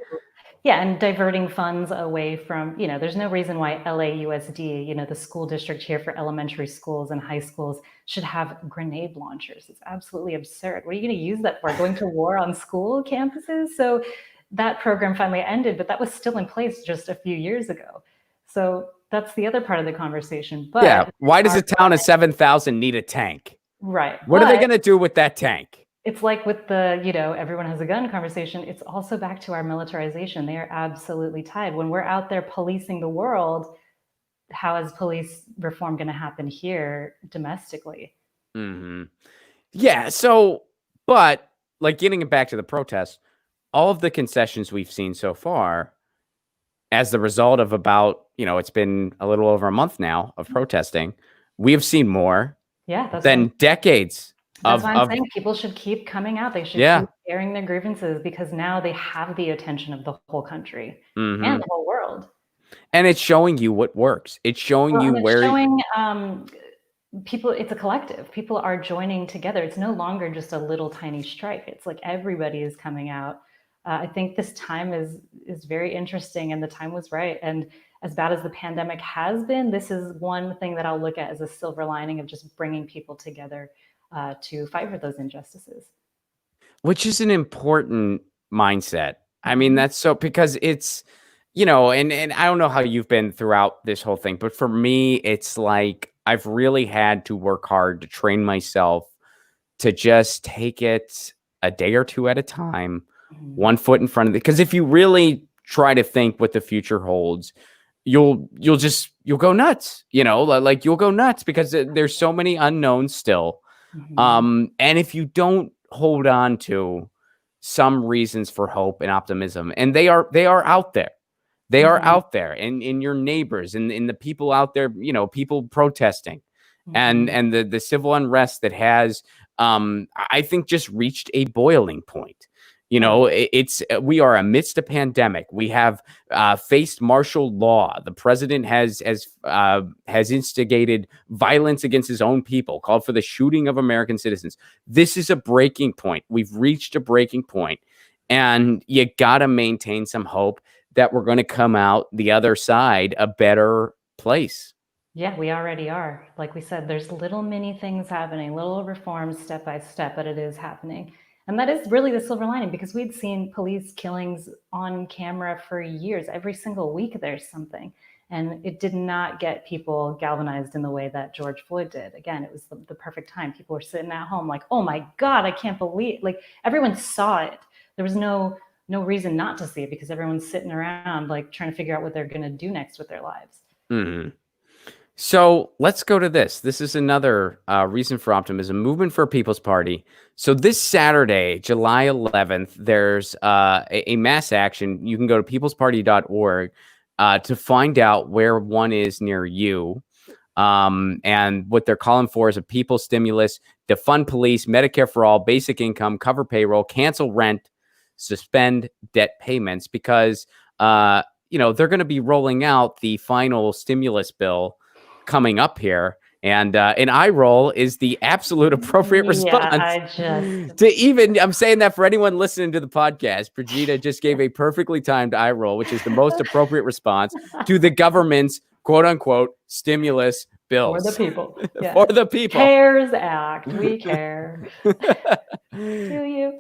Yeah, and diverting funds away from, you know, there's no reason why LAUSD, you know, the school district here for elementary schools and high schools, should have grenade launchers. It's absolutely absurd. What are you going to use that for? Going to war on school campuses? So that program finally ended, but that was still in place just a few years ago. So that's the other part of the conversation. But yeah, why does a town of 7,000 need a tank? Right. What are they going to do with that tank? It's like with the, you know, everyone has a gun conversation. It's also back to our militarization. They are absolutely tied. When we're out there policing the world, how is police reform going to happen here domestically? Yeah. So, but like getting it back to the protests, all of the concessions we've seen so far, as the result of about, you know, it's been a little over a month now of protesting, we have seen more than decades. That's why I'm saying people should keep coming out. They should keep airing their grievances, because now they have the attention of the whole country and the whole world. And it's showing you what works. It's showing you where. Showing people, it's a collective. People are joining together. It's no longer just a little tiny strike. It's like everybody is coming out. I think this time is very interesting, and the time was right. And as bad as the pandemic has been, this is one thing that I'll look at as a silver lining of just bringing people together to fight for those injustices. Which is an important mindset. I mean, that's so, because it's, you know, and I don't know how you've been throughout this whole thing, but for me, it's like I've really had to work hard to train myself to just take it a day or two at a time, one foot in front of it. Because if you really try to think what the future holds, you'll go nuts, you know, like you'll go nuts, because there's so many unknowns still. And if you don't hold on to some reasons for hope and optimism, and they are out there, they are out there in your neighbors, and in the people out there, you know, people protesting, and the civil unrest that has, I think, just reached a boiling point. You know, we are amidst a pandemic. We have faced martial law. The president has instigated violence against his own people, called for the shooting of American citizens. This is a breaking point. We've reached a breaking point, and you got to maintain some hope that we're going to come out the other side a better place. Yeah, we already are. Like we said, there's little mini things happening, little reforms step by step, but it is happening. And that is really the silver lining, because we'd seen police killings on camera for years. Every single week there's something. And it did not get people galvanized in the way that George Floyd did. Again, it was the perfect time. People were sitting at home like, oh my God, I can't believe, like, everyone saw it. There was no reason not to see it, because everyone's sitting around like trying to figure out what they're going to do next with their lives. So let's go to this. This is another reason for optimism, Movement for a People's Party. So this Saturday, July 11th, there's a mass action. You can go to peoplesparty.org to find out where one is near you. And what they're calling for is a people stimulus, defund police, Medicare for all, basic income, cover payroll, cancel rent, suspend debt payments, because, you know, they're going to be rolling out the final stimulus bill coming up here, and an eye roll is the absolute appropriate response. I'm saying that for anyone listening to the podcast, Brigida just gave a perfectly timed eye roll, which is the most appropriate response to the government's quote unquote stimulus bills. For the people. Yeah. For the people. CARES Act. We care. Do you?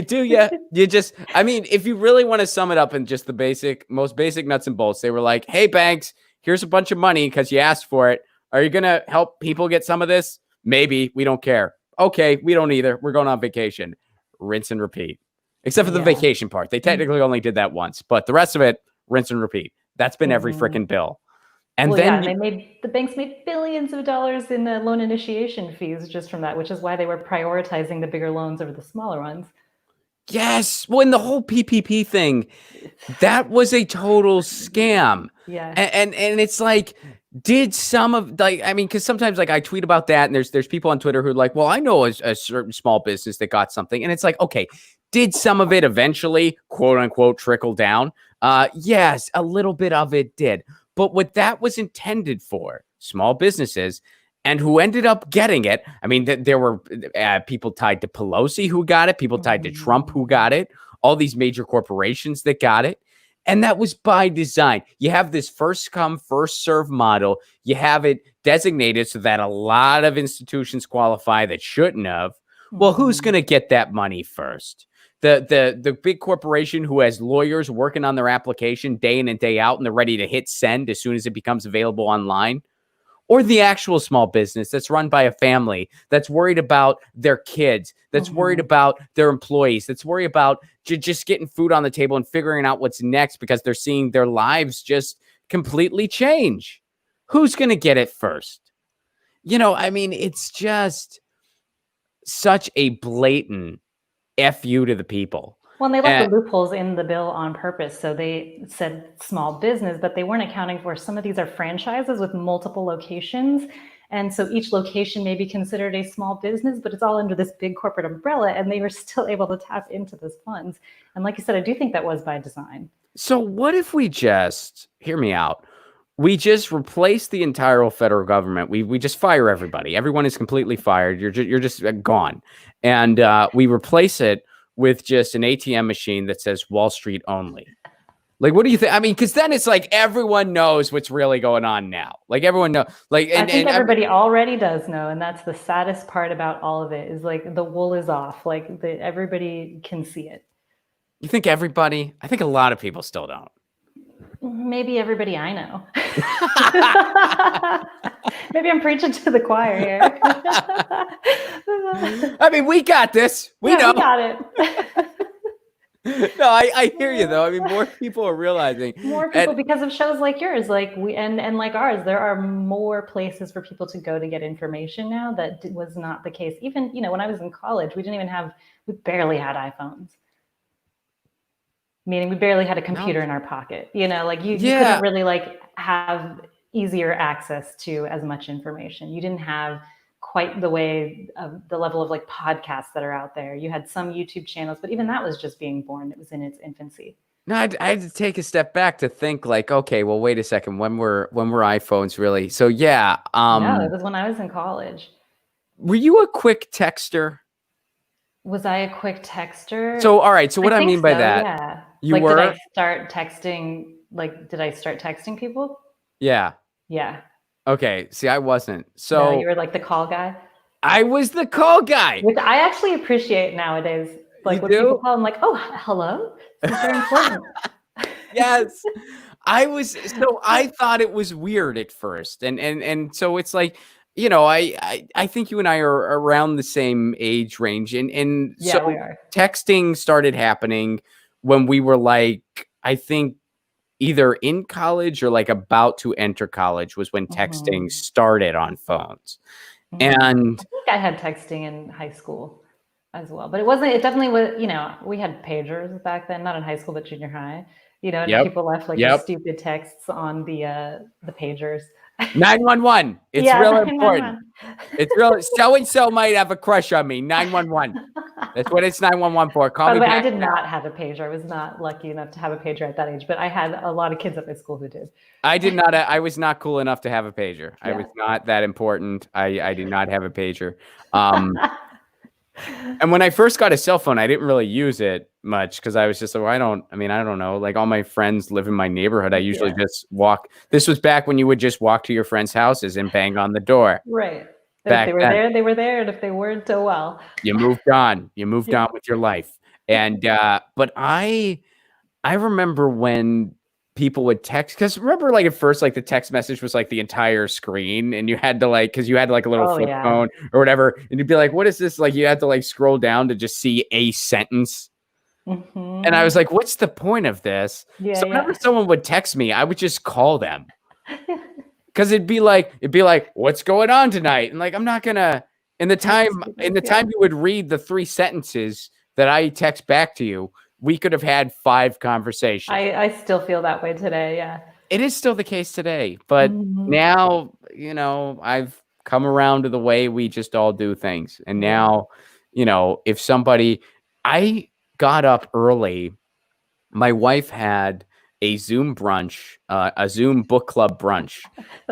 Do you? You just, I mean, if you really want to sum it up in just the most basic nuts and bolts, they were like, hey, banks, here's a bunch of money because you asked for it. Are you going to help people get some of this? Maybe. We don't care. Okay, we don't either. We're going on vacation. Rinse and repeat. Except for the vacation part. They technically only did that once, but the rest of it, rinse and repeat. That's been every freaking bill. And Well, then yeah, the banks made billions of dollars in loan initiation fees just from that, which is why they were prioritizing the bigger loans over the smaller ones. yes, well, in the whole PPP thing, that was a total scam. Yeah. And it's like, did some of like, I mean, because sometimes like I tweet about that, and there's people on Twitter who are like, well, I know a certain small business that got something, and it's like, okay, did some of it eventually, quote unquote, trickle down? Yes, a little bit of it did, but what that was intended for, small businesses, and who ended up getting it. I mean, there were people tied to Pelosi who got it, people tied to Trump who got it, all these major corporations that got it. And that was by design. You have this first come, first serve model. You have it designated so that a lot of institutions qualify that shouldn't have. Well, who's going to get that money first? The big corporation who has lawyers working on their application day in and day out, and they're ready to hit send as soon as it becomes available online? Or the actual small business that's run by a family that's worried about their kids, that's worried about their employees, that's worried about just getting food on the table and figuring out what's next because they're seeing their lives just completely change. Who's going to get it first? I mean, it's just such a blatant F you to the people. Well, and they left the loopholes in the bill on purpose. So they said small business, but they weren't accounting for some of these are franchises with multiple locations. And so each location may be considered a small business, but it's all under this big corporate umbrella. And they were still able to tap into those funds. And like you said, I do think that was by design. So what if we just, hear me out, we just replace the entire federal government. We just fire everybody. Everyone is completely fired. You're just gone. And we replace it with just an ATM machine that says Wall Street only. Like, what do you think? I mean, because then it's like everyone knows what's really going on now. Like everyone knows. Like, I think everybody already does know, and that's the saddest part about all of it. Is like the wool is off. Like everybody can see it. You think everybody? I think a lot of people still don't. Maybe everybody I know. Maybe I'm preaching to the choir here. I mean, we got this. We know. We got it. No, I hear you though. I mean, more people are realizing. More people because of shows like yours, like we and like ours. There are more places for people to go to get information now. That was not the case. Even when I was in college, we barely had iPhones. Meaning we barely had a computer in our pocket. Like you couldn't really like have easier access to as much information. You didn't have quite the way of the level of like podcasts that are out there. You had some YouTube channels, but even that was just being born. It was in its infancy. No, I had to take a step back to think like, okay, well, wait a second. When were iPhones really? So yeah. No, it was when I was in college. Were you a quick texter? Was I a quick texter? So all right. So what I mean by that? Yeah. You like, were? Did I start texting? Like, did I start texting people? Yeah. Yeah. Okay. See, I wasn't. So no, you were like the call guy. I was the call guy, which I actually appreciate nowadays. Like when people call, I'm like, oh, hello. This is very important. Yes. I thought it was weird at first, and so it's like. I think you and I are around the same age range, and so we are. Texting started happening when we were like, I think either in college or like about to enter college was when texting started on phones. And I think I had texting in high school as well, but it definitely was, we had pagers back then, not in high school, but junior high, and people left like the stupid texts on the pagers. 911. It's really important. It's really so-and-so might have a crush on me. 911. That's what it's 911 for. Call me back. I did not have a pager. I was not lucky enough to have a pager at that age, but I had a lot of kids at my school who did. I did not. I was not cool enough to have a pager. I was not that important. I did not have a pager. And when I first got a cell phone, I didn't really use it much because I was just like, I don't know. Like all my friends live in my neighborhood. I usually just walk. This was back when you would just walk to your friends' houses and bang on the door. Right. If they were there, they were there. And if they weren't, oh well. You moved on. You moved on with your life. And but I remember when people would text, because remember like at first like the text message was like the entire screen, and you had to like, because you had like a little flip phone or whatever, and you'd be like, what is this? Like you had to like scroll down to just see a sentence. And I was like, what's the point of this? So whenever someone would text me, I would just call them. Because it'd be like, what's going on tonight? And like, I'm not gonna. In the time you would read the 3 sentences that I text back to you, we could have had 5 conversations. I still feel that way today. Yeah. It is still the case today, but now, I've come around to the way we just all do things. And now, if I got up early, my wife had a Zoom brunch, a Zoom book club brunch.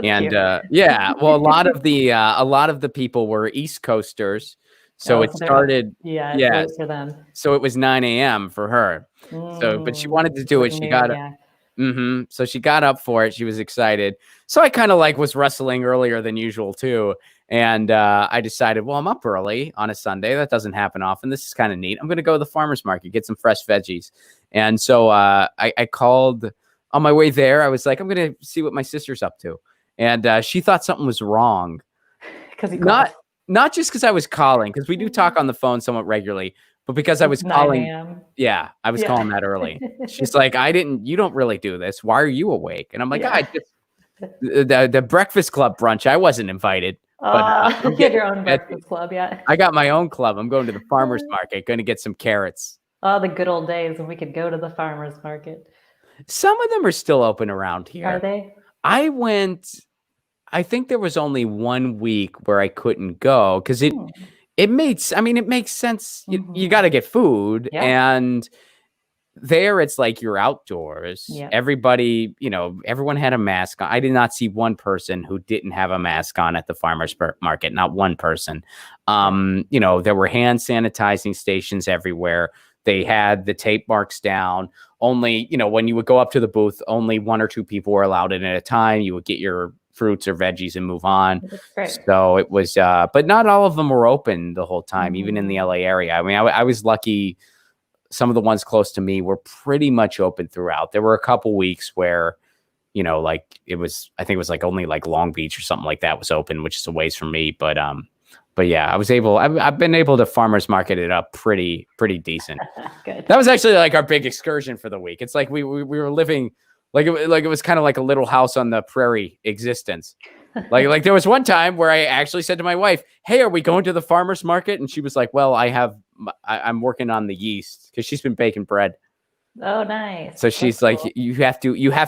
And well, a lot of the people were East Coasters. So it started. Late for them. So it was 9 a.m. for her. So, but she wanted to do it. She got it. So she got up for it. She was excited. So I kind of was wrestling earlier than usual too. And I decided, well, I'm up early on a Sunday. That doesn't happen often. This is kind of neat. I'm going to go to the farmer's market, get some fresh veggies. And so I called on my way there. I was like, I'm going to see what my sister's up to. And she thought something was wrong. Because not just because I was calling, because we do talk on the phone somewhat regularly, but because I was calling. Yeah, I was calling that early. She's like, you don't really do this. Why are you awake? And I'm like, the breakfast club brunch. I wasn't invited. But you have your own breakfast club, I got my own club. I'm going to the farmer's market, going to get some carrots. Oh, the good old days when we could go to the farmer's market. Some of them are still open around here. Are they? I think there was only 1 week where I couldn't go because it makes sense. You got to get food, and there it's like you're outdoors. Everybody, everyone had a mask on. I did not see one person who didn't have a mask on at the farmer's market. Not one person. There were hand sanitizing stations everywhere. They had the tape marks down. Only, when you would go up to the booth, only 1 or 2 people were allowed in at a time. You would get your fruits or veggies and move on. So it was, but not all of them were open the whole time, even in the LA area. I mean, I was lucky. Some of the ones close to me were pretty much open throughout. There were a couple weeks where, I think it was only Long Beach or something like that was open, which is a ways from me. But yeah, I've been able to farmer's market it up pretty decent. Good. That was actually our big excursion for the week. It's like we were living it was kind of like a little house on the prairie existence. Like there was one time where I actually said to my wife, "Hey, are we going to the farmer's market?" And she was like, "Well, I'm working on the yeast," because she's been baking bread. Oh, nice. So she's like, cool. you have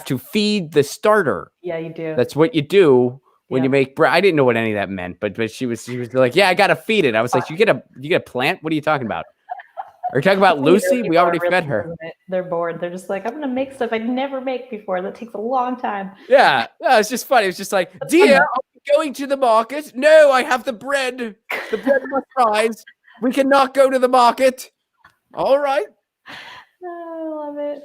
to feed the starter. Yeah, you do. That's what you do when you make bread. I didn't know what any of that meant, but she was like, "Yeah, I got to feed it." I was like, "You get a plant? What are you talking about? Are you talking about Lucy? We already fed her." They're bored. They're just like, I'm going to make stuff I'd never make before. That takes a long time. Yeah. It's just funny. It's just like, "Dear, are we going to the market?" "No, I have the bread. The bread must rise. We cannot go to the market." "All right." Oh, I love it.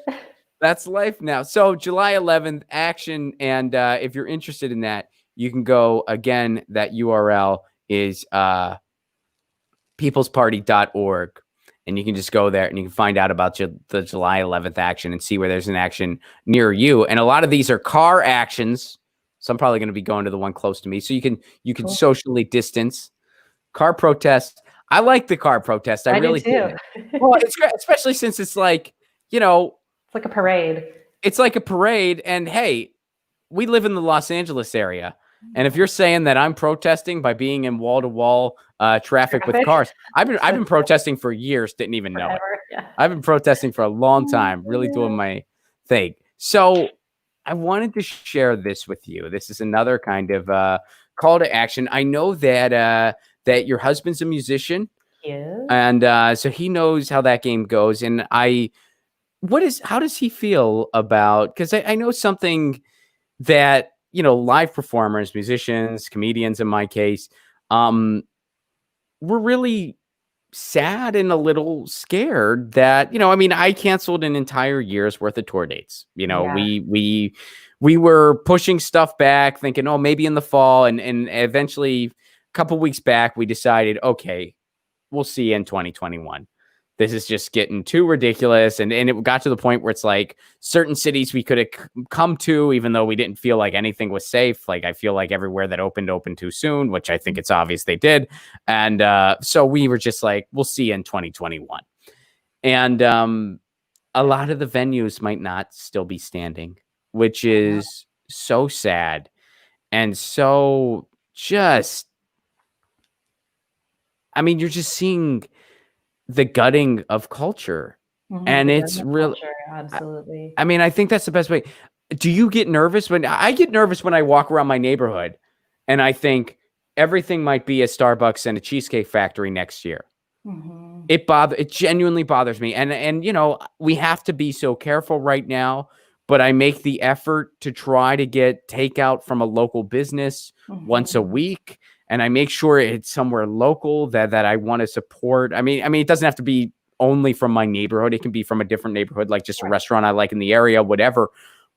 That's life now. So July 11th action. And if you're interested in that, you can go again. That URL is peoplesparty.org. And you can just go there and you can find out about the July 11th action and see where there's an action near you. And a lot of these are car actions. So I'm probably going to be going to the one close to me. So you can cool. Socially distance. Car protests. I like the car protest. I really do. Well, it's great, especially since it's like, it's like a parade. It's like a parade. And hey, we live in the Los Angeles area. And if you're saying that I'm protesting by being in wall-to-wall traffic with cars, I've been protesting for years, didn't even know it. Yeah. I've been protesting for a long time, really doing my thing. So I wanted to share this with you. This is another kind of call to action. I know that your husband's a musician. Yeah. And so he knows how that game goes. And how does he feel about, because I know something that, live performers, musicians, comedians, in my case, we're really sad and a little scared that, I canceled an entire year's worth of tour dates. We were pushing stuff back thinking, oh, maybe in the fall. And eventually a couple weeks back, we decided, okay, we'll see in 2021. This is just getting too ridiculous. And it got to the point where it's like certain cities we could have come to, even though we didn't feel like anything was safe. Like I feel like everywhere that opened too soon, which I think it's obvious they did. And so we were just like, we'll see in 2021. And a lot of the venues might not still be standing, which is so sad. And so just, I mean, you're just seeing the gutting of culture. And The it's government real. culture, absolutely. I mean, I think that's the best way. Do you get nervous when I get nervous when I walk around my neighborhood and I think everything might be a Starbucks and a Cheesecake Factory next year? Mhm. It genuinely bothers me. And we have to be so careful right now, but I make the effort to try to get takeout from a local business once a Mhm. week, and I make sure it's somewhere local that I want to support. I mean it doesn't have to be only from my neighborhood. It can be from a different neighborhood, like just a restaurant I like in the area, whatever.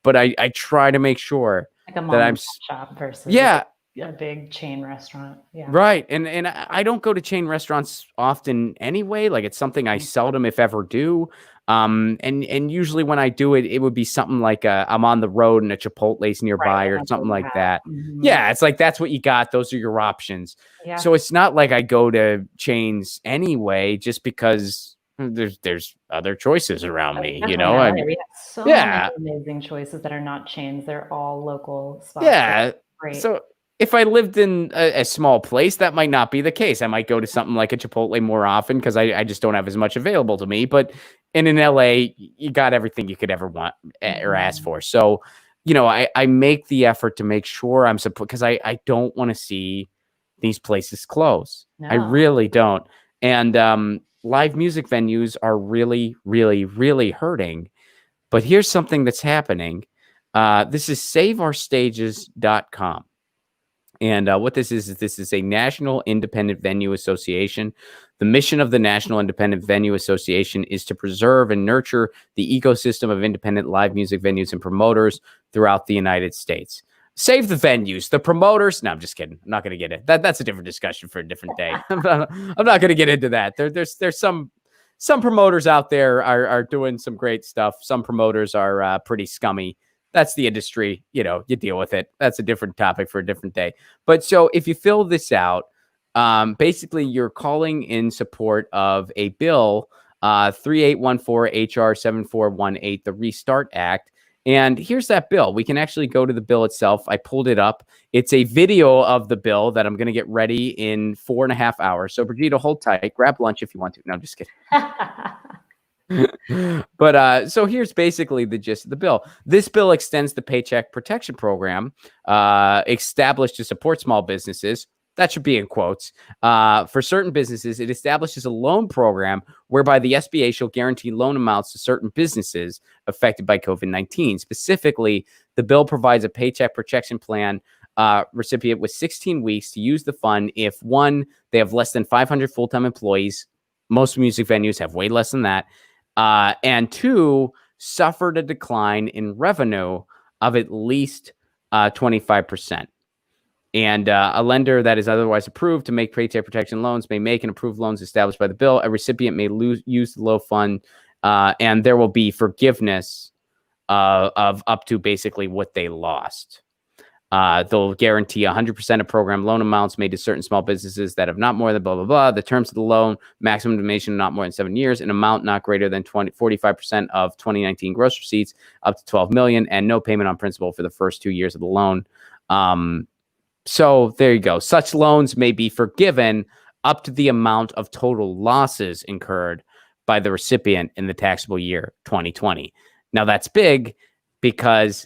But I try to make sure Like a that mom and pop shop versus yeah, a big chain restaurant. Yeah. right. And I don't go to chain restaurants often anyway. Like it's something I seldom, if ever, do. And usually when I do it, it would be something like I'm on the road and a Chipotle's nearby Right. or That's what something you like have. that. Mhm. Yeah, it's like that's what you got. Those are your options. Yeah. So it's not like I go to chains anyway, just because there's other choices around me, Definitely in LA, we have so yeah. many amazing choices that are not chains. They're all local spots. Yeah. Great. So if I lived in a small place, that might not be the case. I might go to something like a Chipotle more often because I just don't have as much available to me. But in LA, you got everything you could ever want or ask for. So, I make the effort to make sure I'm support because I don't want to see these places close. I No. really don't. And live music venues are really, really, really hurting. But here's something that's happening. This is saveourstages.com. And what this is a National Independent Venue Association. The mission of the National Independent Venue Association is to preserve and nurture the ecosystem of independent live music venues and promoters throughout the United States. Save the venues, the promoters. No, I'm just kidding. I'm not going to get it. That's a different discussion for a different day. I'm not going to get into that. There's some promoters out there are doing some great stuff. Some promoters are pretty scummy. That's the industry. You deal with it. That's a different topic for a different day. But so if you fill this out, basically you're calling in support of a bill, 3814 HR 7418, the Restart Act. And here's that bill. We can actually go to the bill itself. I pulled it up. It's a video of the bill that I'm going to get ready in 4.5 hours. So Brigida, hold tight. Grab lunch if you want to. No, I'm just kidding. But so here's basically the gist of the bill. This bill extends the Paycheck Protection Program, established to support small businesses. That should be in quotes. For certain businesses, it establishes a loan program whereby the SBA shall guarantee loan amounts to certain businesses affected by COVID-19. Specifically, the bill provides a Paycheck Protection Plan recipient with 16 weeks to use the fund if, one, they have less than 500 full-time employees. Most music venues have way less than that. And two, suffered a decline in revenue of at least 25%. And a lender that is otherwise approved to make paycheck protection loans may make and approve loans established by the bill. A recipient may use the low fund, and there will be forgiveness of up to basically what they lost. They'll guarantee 100% of program loan amounts made to certain small businesses that have not more than blah, blah, blah. The terms of the loan, maximum duration not more than 7 years, an amount not greater than 45% of 2019 gross receipts, up to $12 million, and no payment on principal for the first 2 years of the loan. So there you go. Such loans may be forgiven up to the amount of total losses incurred by the recipient in the taxable year 2020. Now that's big because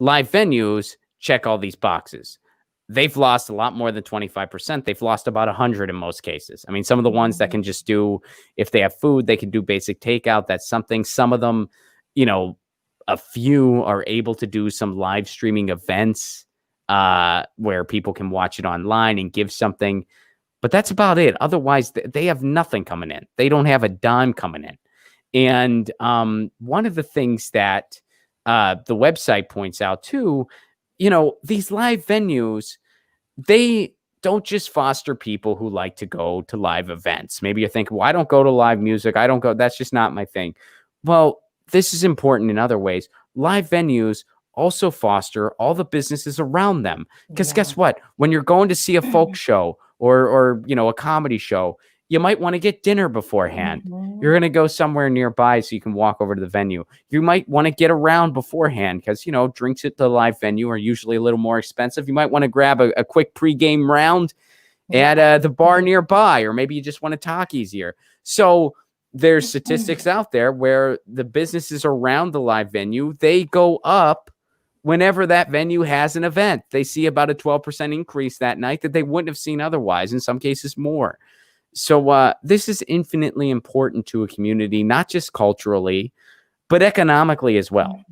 live venues check all these boxes. They've lost a lot more than 25%. They've lost about 100 in most cases. I mean, some of the ones that can just do, if they have food, they can do basic takeout. That's something. Some of them, a few are able to do some live streaming events where people can watch it online and give something. But that's about it. Otherwise, they have nothing coming in. They don't have a dime coming in. And one of the things that the website points out too, these live venues, they don't just foster people who like to go to live events. Maybe you're thinking, well, I don't go to live music. I don't go. That's just not my thing. Well, this is important in other ways. Live venues also foster all the businesses around them. Because guess what? When you're going to see a folk show or a comedy show, You might want to get dinner beforehand. You're going to go somewhere nearby so you can walk over to the venue. You might want to get around beforehand because, you know, drinks at the live venue are usually a little more expensive. You might want to grab a quick pregame round at the bar nearby, or maybe you just want to talk easier. So there's statistics out there where the businesses around the live venue, they go up whenever that venue has an event. They see about a 12% increase that night that they wouldn't have seen otherwise, in some cases more. So this is infinitely important to a community, not just culturally, but economically as well.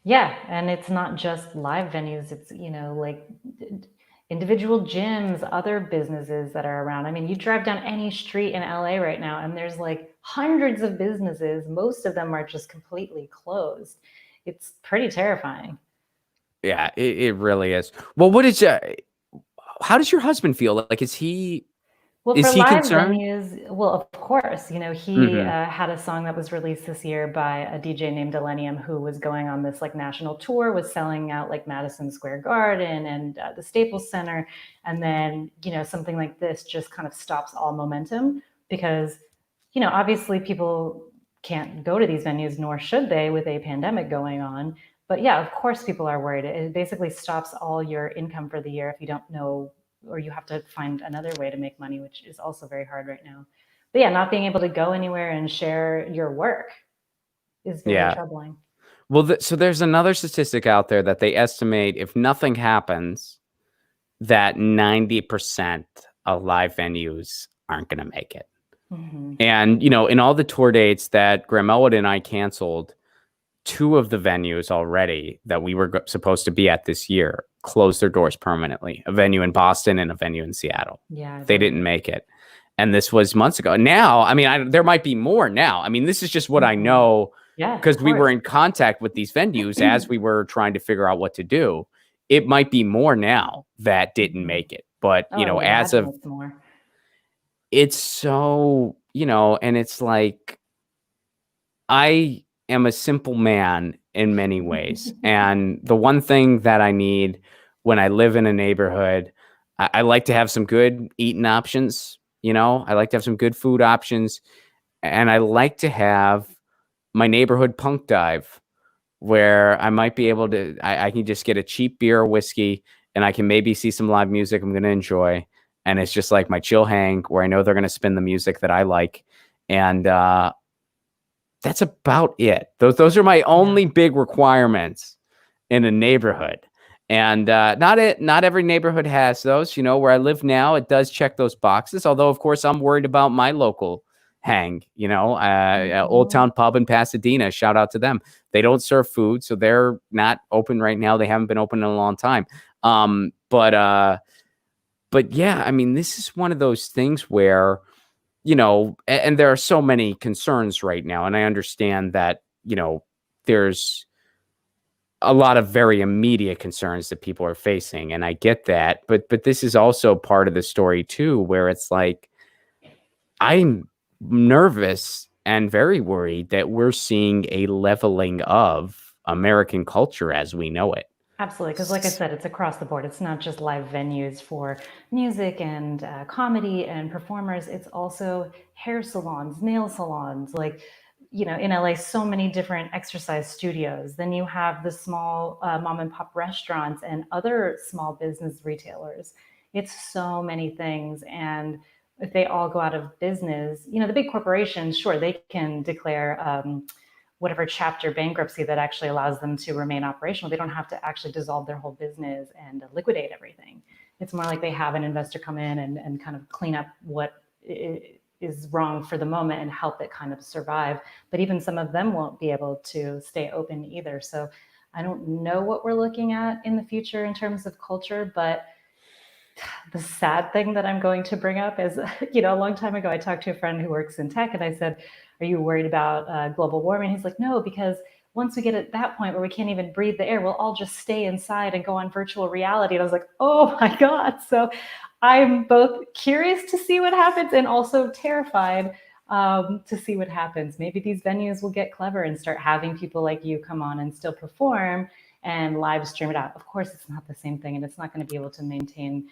Yeah, and it's not just live venues. It's, you know, like individual gyms, other businesses that are around. I mean, you drive down any street in LA right now, and there's like hundreds of businesses. Most of them are just completely closed. It's pretty terrifying. Yeah, it really is. Well, how does your husband feel? Like, is he For live concerned? venues, well, of course, you know, he had a song that was released this year by a DJ named Millennium, who was going on this like national tour, was selling out like Madison Square Garden and the Staples Center. And then, you know, something like this just kind of stops all momentum because, you know, obviously people can't go to these venues, nor should they with a pandemic going on. But yeah, of course, people are worried. It basically stops all your income for the year if you don't know, or you have to find another way to make money, which is also very hard right now. But yeah, not being able to go anywhere and share your work is very troubling. Well, so there's another statistic out there that they estimate if nothing happens, that 90% of live venues aren't going to make it. And, you know, in all the tour dates that Graham Elwood and I canceled, 2 of the venues already that we were supposed to be at this year closed their doors permanently. A venue in Boston and a venue in Seattle. Yeah, they didn't make it. And this was months ago. Now, I mean, there might be more now. I mean, this is just what I know because we were in contact with these venues as we were trying to figure out what to do. It might be more now that didn't make it. But, you know, as of it's so, you know, and it's like, I am a simple man in many ways. And the one thing that I need when I live in a neighborhood, I like to have some good eating options. You know, I like to have some good food options. And I like to have my neighborhood punk dive where I might be able to, I can just get a cheap beer or whiskey and I can maybe see some live music I'm going to enjoy. And it's just like my chill hang where I know they're going to spin the music that I like. And that's about it. Those are my only big requirements in a neighborhood. And not every neighborhood has those. You know, where I live now, it does check those boxes. Although, of course, I'm worried about my local hang. You know, Old Town Pub in Pasadena. Shout out to them. They don't serve food, so they're not open right now. They haven't been open in a long time. But yeah, I mean, this is one of those things where, you know, and there are so many concerns right now. And I understand that, you know, there's a lot of very immediate concerns that people are facing. And I get that. But this is also part of the story, too, where it's like, I'm nervous and very worried that we're seeing a leveling of American culture as we know it. Absolutely. Because like I said, it's across the board. It's not just live venues for music and comedy and performers. It's also hair salons, nail salons, like, you know, in LA, so many different exercise studios. Then you have the small mom and pop restaurants and other small business retailers. It's so many things. And if they all go out of business, you know, the big corporations, sure, they can declare whatever chapter bankruptcy that actually allows them to remain operational. They don't have to actually dissolve their whole business and liquidate everything. It's more like they have an investor come in and kind of clean up what is wrong for the moment and help it kind of survive. But even some of them won't be able to stay open either. So I don't know what we're looking at in the future in terms of culture, but the sad thing that I'm going to bring up is, you know, a long time ago, I talked to a friend who works in tech and I said, are you worried about global warming? He's like, no, because once we get at that point where we can't even breathe the air, we'll all just stay inside and go on virtual reality. And I was like, oh my God. So I'm both curious to see what happens and also terrified to see what happens. Maybe these venues will get clever and start having people like you come on and still perform and live stream it out. Of course, it's not the same thing and it's not going to be able to maintain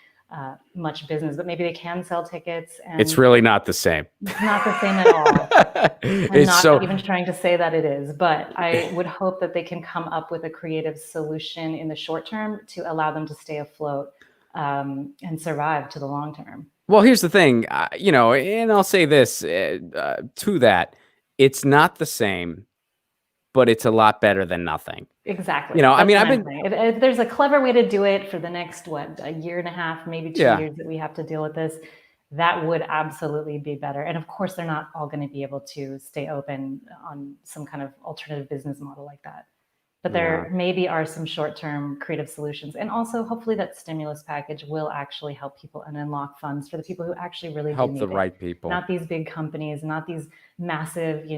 much business, but maybe they can sell tickets. And It's really not the same. it's not the same at all. I'm It's not even trying to say that it is, but I would hope that they can come up with a creative solution in the short term to allow them to stay afloat and survive to the long term. Well, here's the thing, and I'll say this to that. It's not the same, but it's a lot better than nothing. Exactly. I've been. If there's a clever way to do it for the next, a year and a half, maybe 2 years that we have to deal with this, that would absolutely be better. And of course, they're not all going to be able to stay open on some kind of alternative business model like that. But there maybe are some short-term creative solutions. And also, hopefully that stimulus package will actually help people and unlock funds for the people who actually really help do the need right it. people. Not these big companies, not these massive,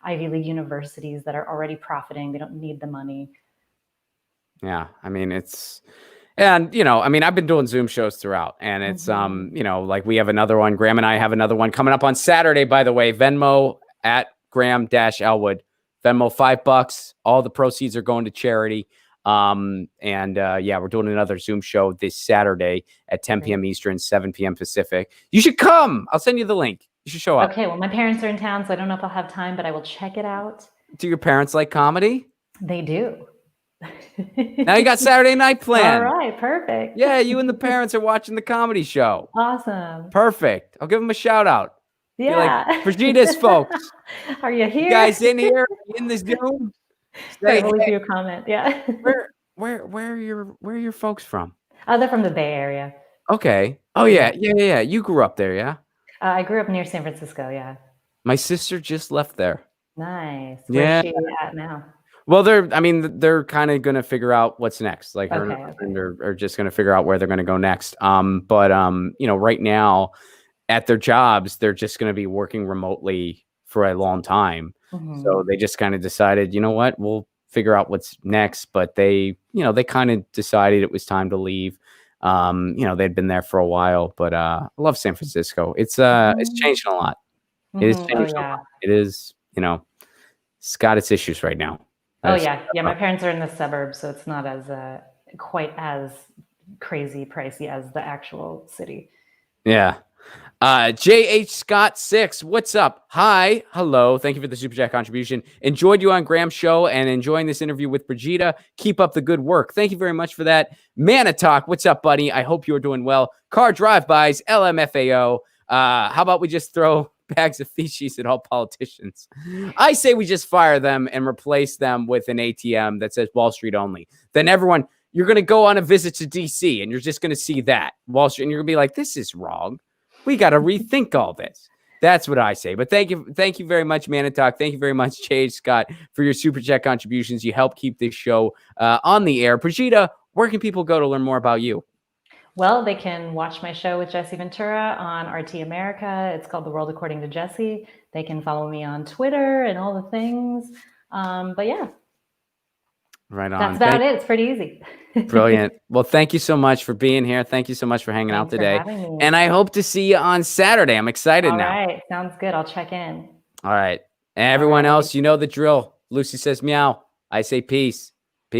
Ivy League universities that are already profiting. They don't need the money. Yeah. I've been doing Zoom shows throughout, and it's, like we have another one. Graham and I have another one coming up on Saturday, by the way. Venmo at Graham-Elwood. Venmo $5. All the proceeds are going to charity. We're doing another Zoom show this Saturday at 10 p.m. Eastern, 7 p.m. Pacific. You should come. I'll send you the link. You should show up. Okay. Well, my parents are in town, so I don't know if I'll have time, but I will check it out. Do your parents like comedy? They do. Now you got Saturday night planned. All right. Perfect. Yeah. You and the parents are watching the comedy show. Awesome. Perfect. I'll give them a shout out. Yeah. Like, Brigida's folks. Are you here? You guys in here in this Zoom? Right, we'll leave you a comment. Yeah. Where are your folks from? Oh, they're from the Bay Area. Okay. Oh yeah. You grew up there, yeah? I grew up near San Francisco. Yeah. My sister just left there. Nice. Yeah. Where's she at now? Well, they're kind of going to figure out what's next. Like her and her friend are just going to figure out where they're going to go next. Right now at their jobs, they're just going to be working remotely for a long time. Mm-hmm. So they just kind of decided, you know what, we'll figure out what's next. But they kind of decided it was time to leave. They'd been there for a while, but I love San Francisco. It's changing a lot. Mm-hmm. It is changing a lot. It is, it's got its issues right now. My parents are in the suburbs, so it's not as quite as crazy pricey as the actual city. Yeah. JH Scott 6, what's up? Hi, hello. Thank you for the super chat contribution. Enjoyed you on Graham's show and enjoying this interview with Brigida. Keep up the good work. Thank you very much for that. Mana Talk, what's up, buddy? I hope you're doing well. Car drive-bys, LMFAO. How about we just throw bags of feces at all politicians? I say we just fire them and replace them with an ATM that says Wall Street only. Then everyone, you're going to go on a visit to DC and you're just going to see that Wall Street and you're going to be like, this is wrong. We got to rethink all this. That's what I say. But thank you very much, Mana Talk. Thank you very much, Jade Scott, for your super chat contributions. You help keep this show on the air. Brigida, where can people go to learn more about you? Well, they can watch my show with Jesse Ventura on RT America. It's called The World According to Jesse. They can follow me on Twitter and all the things. But yeah. Right on. That's about it. It's pretty easy. Brilliant. Well, thank you so much for being here. Thank you so much for hanging out today. And I hope to see you on Saturday. I'm excited now. All right. Sounds good. I'll check in. All right. And everyone else, you know the drill. Lucy says meow. I say peace.